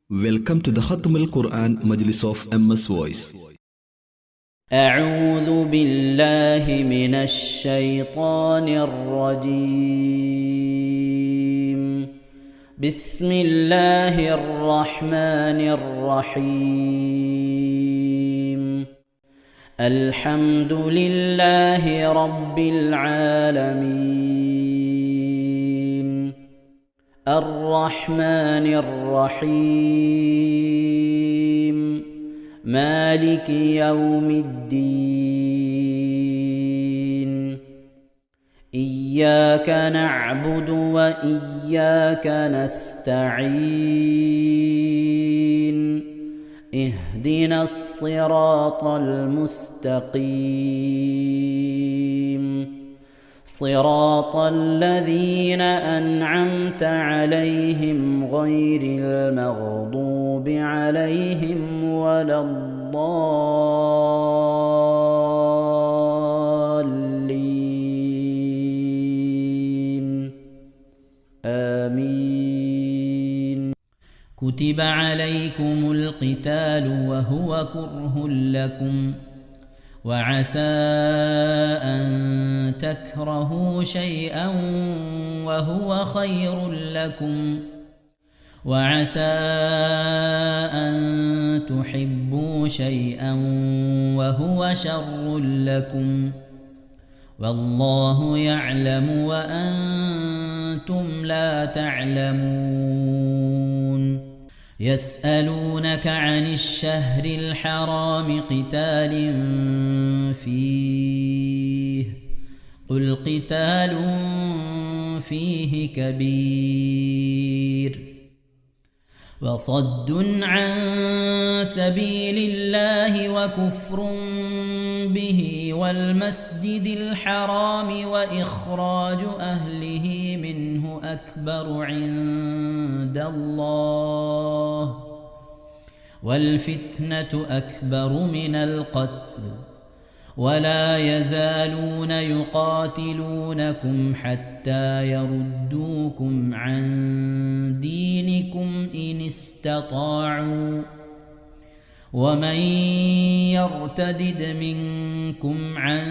Welcome to the Khatm al-Quran Majlis of MS Voice. أعوذ بالله من الشيطان الرجيم. بسم الله الرحمن الرحيم. الحمد لله رب العالمين. الرحمن الرحيم. مالك يوم الدين. إياك نعبد وإياك نستعين. اهدنا الصراط المستقيم. صراط الذين أنعمت عليهم غير المغضوب عليهم ولا الضالين. آمين. كتب عليكم القتال وهو كره لكم وعسى أن تكرهوا شيئا وهو خير لكم وعسى أن تحبوا شيئا وهو شر لكم والله يعلم وأنتم لا تعلمون. يسألونك عن الشهر الحرام قتال فيه قل قتال فيه كبير وصد عن سبيل الله وكفر به والمسجد الحرام وإخراج أهله منه أكبر عند الله والفتنة أكبر من القتل ولا يزالون يقاتلونكم حتى يردوكم عن دينكم إن استطاعوا ومن يرتدد منكم عن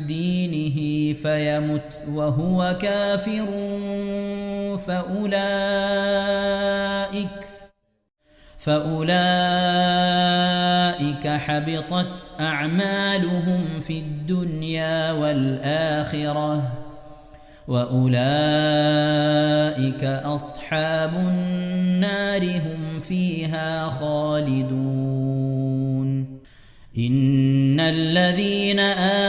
دينه فيمت وهو كافر فأولئك حبطت أعمالهم في الدنيا والآخرة وأولئك أصحاب النار هم فيها خالدون. إن الذين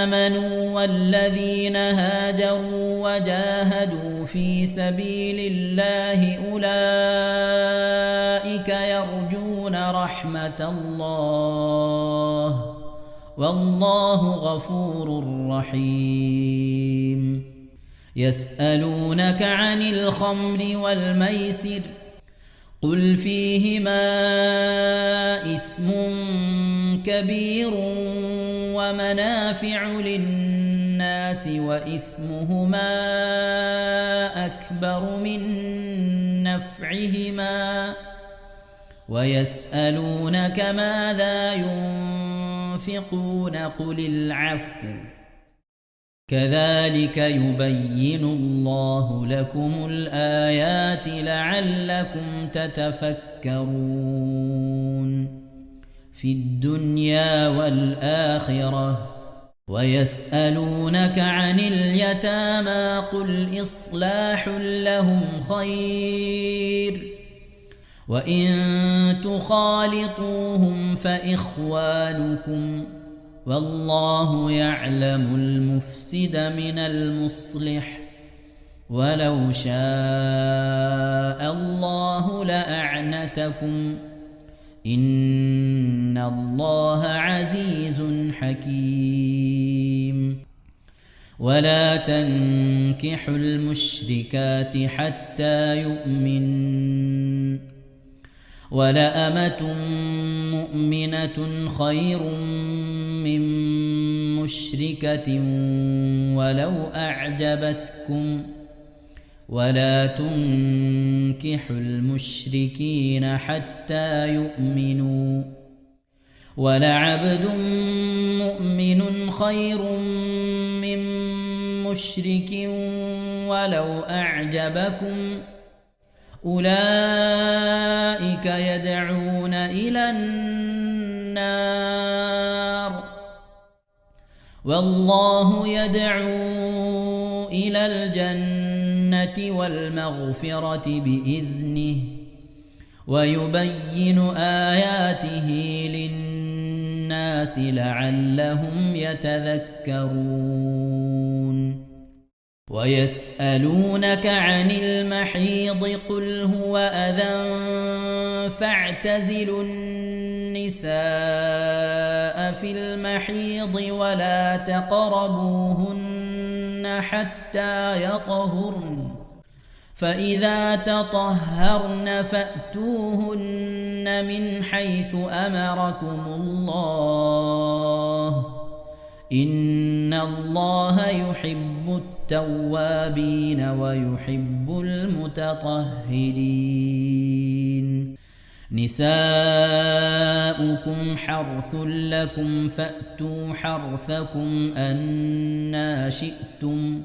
آمنوا والذين هاجروا وجاهدوا في سبيل الله أولئك يرجون رحمة الله والله غفور رحيم. يسألونك عن الخمر والميسر قل فيهما إثم كبير ومنافع للناس وإثمهما أكبر من نفعهما ويسألونك ماذا ينفقون قل العفو كذلك يبين الله لكم الآيات لعلكم تتفكرون في الدنيا والآخرة. ويسألونك عن اليتامى قل إصلاح لهم خير وإن تخالطوهم فإخوانكم والله يعلم المفسد من المصلح ولو شاء الله لأعنتكم إن الله عزيز حكيم. ولا تنكحوا المشركات حتى يؤمنوا ولأمة مؤمنة خير من مشركة ولو أعجبتكم ولا تنكحوا المشركين حتى يؤمنوا ولعبد مؤمن خير من مشرك ولو أعجبكم أولئك يدعون إلى النار والله يدعو إلى الجنة والمغفرة بإذنه ويبين آياته للناس لعلهم يتذكرون ويسألونك عن المحيض قل هو أذى فاعتزلوا النساء في المحيض ولا تقربوهن حتى يطهرن فإذا تطهرن فأتوهن من حيث أمركم الله إن الله يحب التوابين ويحب المتطهرين نساؤكم حرث لكم فأتوا حرثكم أنى شئتم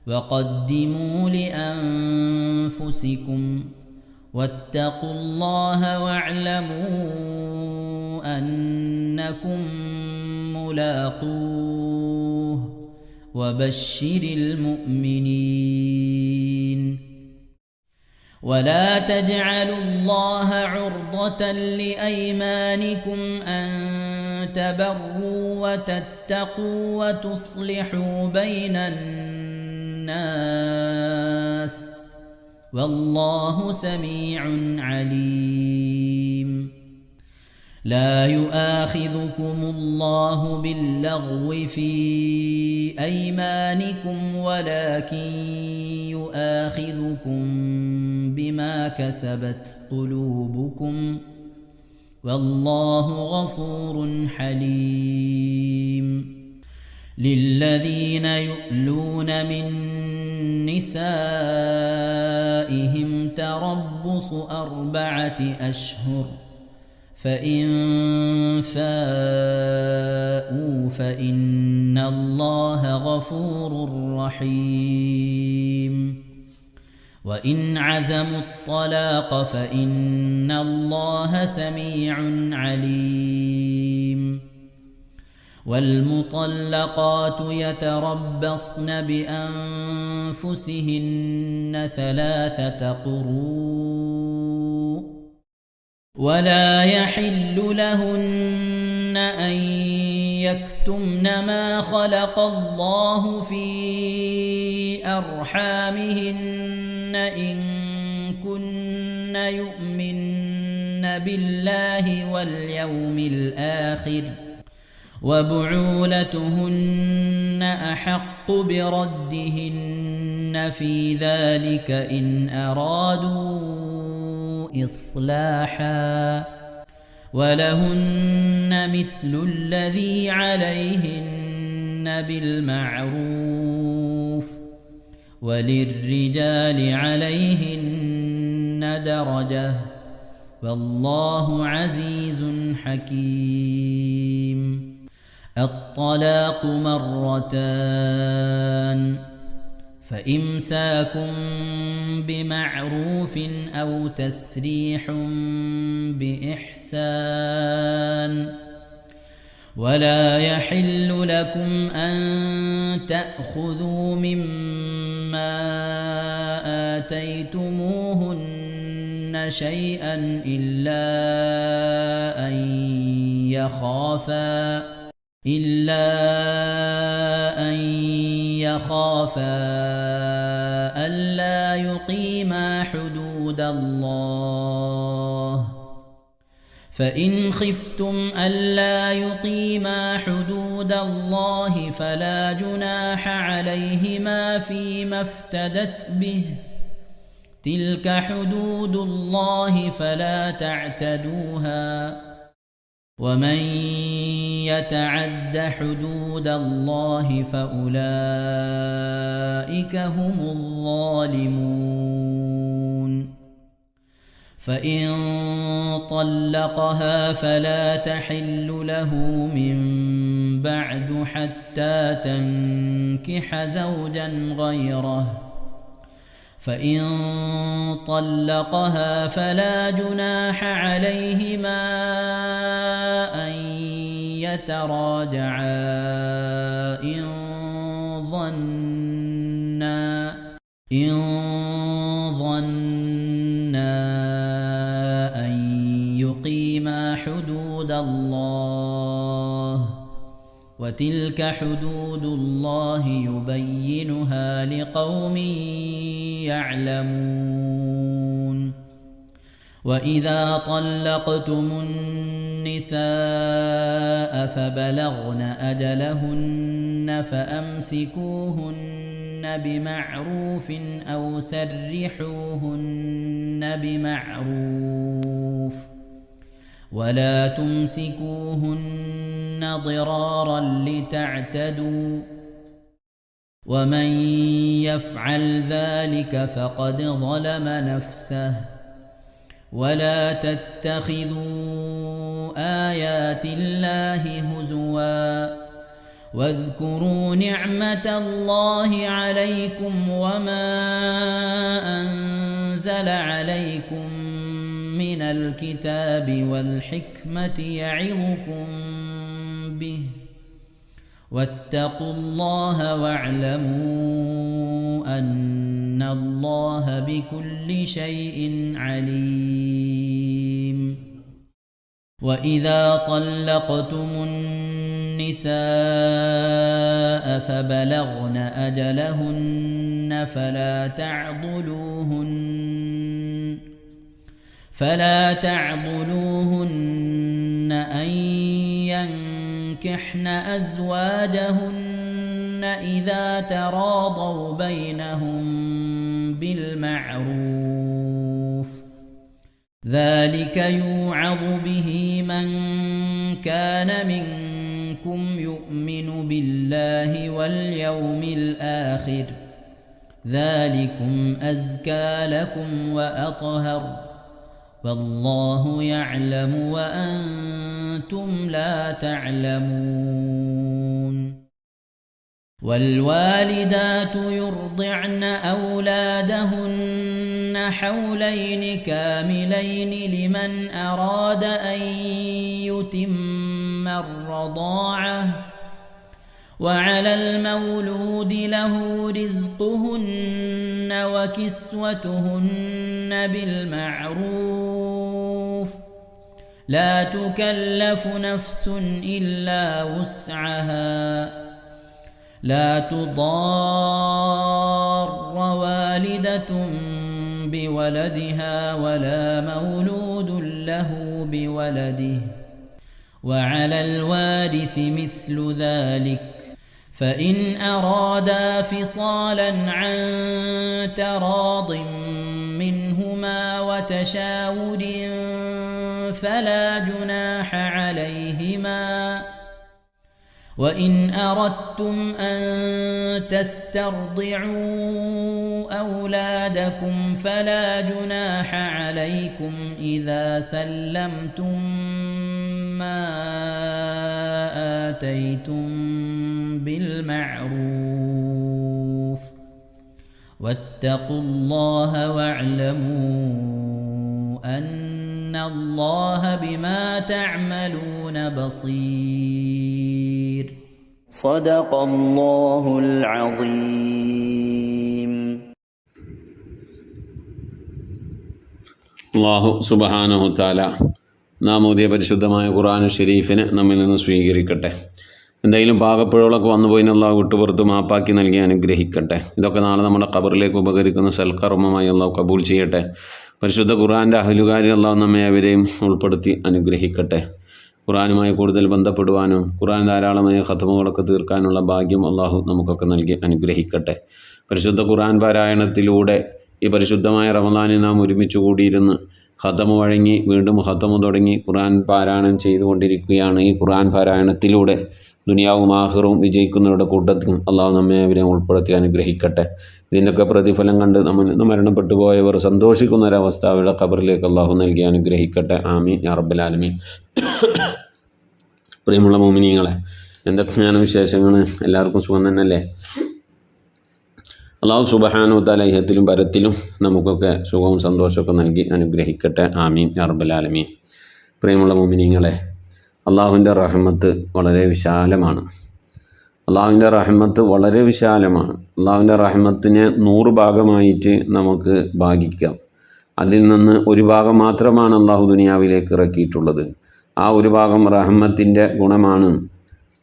وقدموا لأنفسكم واتقوا الله واعلموا أنكم ملاقوه وبشر المؤمنين ولا تجعلوا الله عرضة لأيمانكم أن تبروا وتتقوا وتصلحوا بين الناس والله سميع عليم لا يؤاخذكم الله باللغو في أيمانكم ولكن يؤاخذكم بما كسبت قلوبكم والله غفور حليم للذين يؤلون من نسائهم تربص 4 أشهر فإن فاءوا فإن الله غفور رحيم وإن عزموا الطلاق فإن الله سميع عليم والمطلقات يتربصن بأنفسهن 3 قروء ولا يحل لهن أن يكتمن ما خلق الله في أرحامهن إن كن يؤمن بالله واليوم الآخر وبعولتهن أحق بردهن في ذلك إن أرادوا إصلاحا ولهن مثل الذي عليهن بالمعروف وللرجال عليهن درجة والله عزيز حكيم الطلاق 2 فإمساك بمعروف أو تسريح بإحسان ولا يحل لكم أن تأخذوا مما آتيتموهن شيئا إلا أن يخافا ألا يقيما حدود الله فإن خفتم ألا يقيما حدود الله فلا جناح عليهما فيما افتدت به تلك حدود الله فلا تعتدوها ومن يتعد حدود الله فأولئك هم الظالمون. فإن طلقها فلا تحل له من بعد حتى تنكح زوجا غيره، فإن طلقها فلا جناح عليهما أن يتراجعا إن ظنا أن يقيما حدود الله، وتلك حدود الله يبينها لقوم يعلمون. وإذا طلقتم النساء فبلغن أجلهن فأمسكوهن بمعروف أو سرحوهن بمعروف، ولا تمسكوهن ضرارا لتعتدوا، ومن يفعل ذلك فقد ظلم نفسه. ولا تتخذوا آيات الله هزوا، واذكروا نعمة الله عليكم وما أنزل عليكم من الكتاب والحكمة يعظكم به، واتقوا الله واعلموا أن الله بكل شيء عليم. وإذا طلقتم النساء فبلغن أجلهن فلا تعضلوهن أن ينكحن أزواجهن إذا تراضوا بينهم بالمعروف، ذلك يوعظ به من كان منكم يؤمن بالله واليوم الآخر، ذلكم أزكى لكم وأطهر، والله يعلم وأنتم لا تعلمون. والوالدات يرضعن أولادهن حولين كاملين لمن أراد أن يتم الرضاعة، وعلى المولود له رزقهن وكسوتهن بالمعروف، لا تكلف نفس إلا وسعها، لا تضار والدة بولدها ولا مولود له بولده، وعلى الوارث مثل ذلك، فإن أرادا فصالا عن تراض منهما وتشاور فلا جناح عليهما. وإن أردتم أن تسترضعوا أولادكم فلا جناح عليكم إذا سلمتم ما آتيتم بالمعروف، واتقوا الله واعلموا أن الله بما تعملون بصير. صدق الله العظيم. അല്ലാഹു സുബ്ഹാനഹു തആല നാം ഓതിയ പരിശുദ്ധമായ ഖുർആൻ ഷരീഫിനെ നമ്മിൽ നിന്ന് സ്വീകരിക്കട്ടെ. എന്തെങ്കിലും പാകപ്പിഴകളൊക്കെ വന്നുപോയിന് അല്ലാഹു വിട്ടുപുറത്ത് മാപ്പാക്കി നൽകി അനുഗ്രഹിക്കട്ടെ. ഇതൊക്കെ നാളെ നമ്മുടെ ഖബറിലേക്ക് ഉപകരിക്കുന്ന സൽക്കർമ്മമായി അല്ലാഹു കബൂൽ ചെയ്യട്ടെ. പരിശുദ്ധ ഖുർആൻ്റെ അഹ്ലുകാരിൽ അല്ലാഹു നമ്മെ അവരെയും ഉൾപ്പെടുത്തി അനുഗ്രഹിക്കട്ടെ. ഖുർആനുമായി കൂടുതൽ ബന്ധപ്പെടുവാനും ഖുർആൻ ധാരാളമായ ഖത്മുകളൊക്കെ തീർക്കാനുള്ള ഭാഗ്യം അല്ലാഹു നമുക്കൊക്കെ നൽകി അനുഗ്രഹിക്കട്ടെ. പരിശുദ്ധ ഖുർആൻ പാരായണത്തിലൂടെ ഈ പരിശുദ്ധമായ റമദാനിൽ നാം ഒരുമിച്ച് കൂടിയിരുന്ന് ഖതമ് വഴങ്ങി വീണ്ടും ഖതമ് തുടങ്ങി ഖുർആൻ പാരായണം ചെയ്തുകൊണ്ടിരിക്കുകയാണ്. ഈ ഖുർആൻ പാരായണത്തിലൂടെ ദുനിയാവും ആഖിറവും വിജയിക്കുന്നവരുടെ കൂട്ടത്തിലും അള്ളാഹു നമ്മെ അവരെ ഉൾപ്പെടുത്തി അനുഗ്രഹിക്കട്ടെ. ഇതിൻ്റെയൊക്കെ പ്രതിഫലം കണ്ട് നമ്മൾ മരണപ്പെട്ടു പോയവർ സന്തോഷിക്കുന്ന ഒരവസ്ഥ അവരുടെ ഖബറിലേക്ക് അള്ളാഹു നൽകി അനുഗ്രഹിക്കട്ടെ. ആമീൻ യാ റബ്ബൽ ആലമീൻ. പ്രിയമുള്ള മുഅ്മിനീങ്ങളെ, എന്തൊക്കെയാണ് വിശേഷങ്ങൾ? എല്ലാവർക്കും സുഖം തന്നെയല്ലേ? അള്ളാഹു സുബ്ഹാനഹു വ തആല ഇഹത്തിലും പരത്തിലും നമുക്കൊക്കെ സുഖവും സന്തോഷമൊക്കെ നൽകി അനുഗ്രഹിക്കട്ടെ. ആമീൻ യാ റബ്ബൽ ആലമീൻ. പ്രിയമുള്ള മുഅ്മിനീങ്ങളെ, അള്ളാഹുവിൻ്റെ റഹ്മത്ത് വളരെ വിശാലമാണ്. അള്ളാഹുവിൻ്റെ റഹ്മത്ത് വളരെ വിശാലമാണ്. അള്ളാഹുവിൻ്റെ റഹ്മത്തിനെ 100 ഭാഗമായിട്ട് നമുക്ക് ഭാഗിക്കാം. അതിൽ നിന്ന് ഒരു ഭാഗം മാത്രമാണ് അള്ളാഹു ദുനിയാവിലേക്ക് ഇറക്കിയിട്ടുള്ളത്. ആ ഒരു ഭാഗം റഹ്മത്തിൻ്റെ ഗുണമാണ്.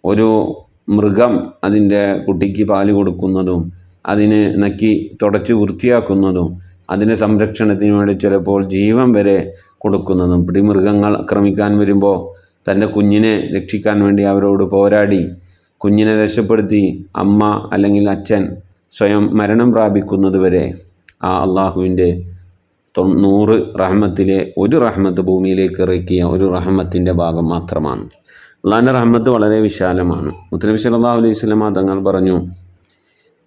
ഒരു മൃഗം അതിൻ്റെ കുട്ടിക്ക് പാല് കൊടുക്കുന്നതും അതിനെ നക്കി തുടച്ച് വൃത്തിയാക്കുന്നതും അതിൻ്റെ സംരക്ഷണത്തിന് വേണ്ടി ചിലപ്പോൾ ജീവൻ വരെ കൊടുക്കുന്നതും, പിടിമൃഗങ്ങൾ ആക്രമിക്കാൻ വരുമ്പോൾ തൻ്റെ കുഞ്ഞിനെ രക്ഷിക്കാൻ വേണ്ടി അവരോട് പോരാടി കുഞ്ഞിനെ രക്ഷപ്പെടുത്തി അമ്മ അല്ലെങ്കിൽ അച്ഛൻ സ്വയം മരണം പ്രാപിക്കുന്നത് വരെ ആ അള്ളാഹുവിൻ്റെ 90 റഹ്മത്തിലെ ഒരു റഹ്മത്ത് ഭൂമിയിലേക്ക് ഇറക്കിയ ഒരു റഹ്മത്തിൻ്റെ ഭാഗം മാത്രമാണ്. അള്ളാഹിൻ്റെ റഹ്മത്ത് വളരെ വിശാലമാണ്. മുത്തനബി സല്ലല്ലാഹു അലൈഹി വസല്ലം തങ്ങൾ പറഞ്ഞു,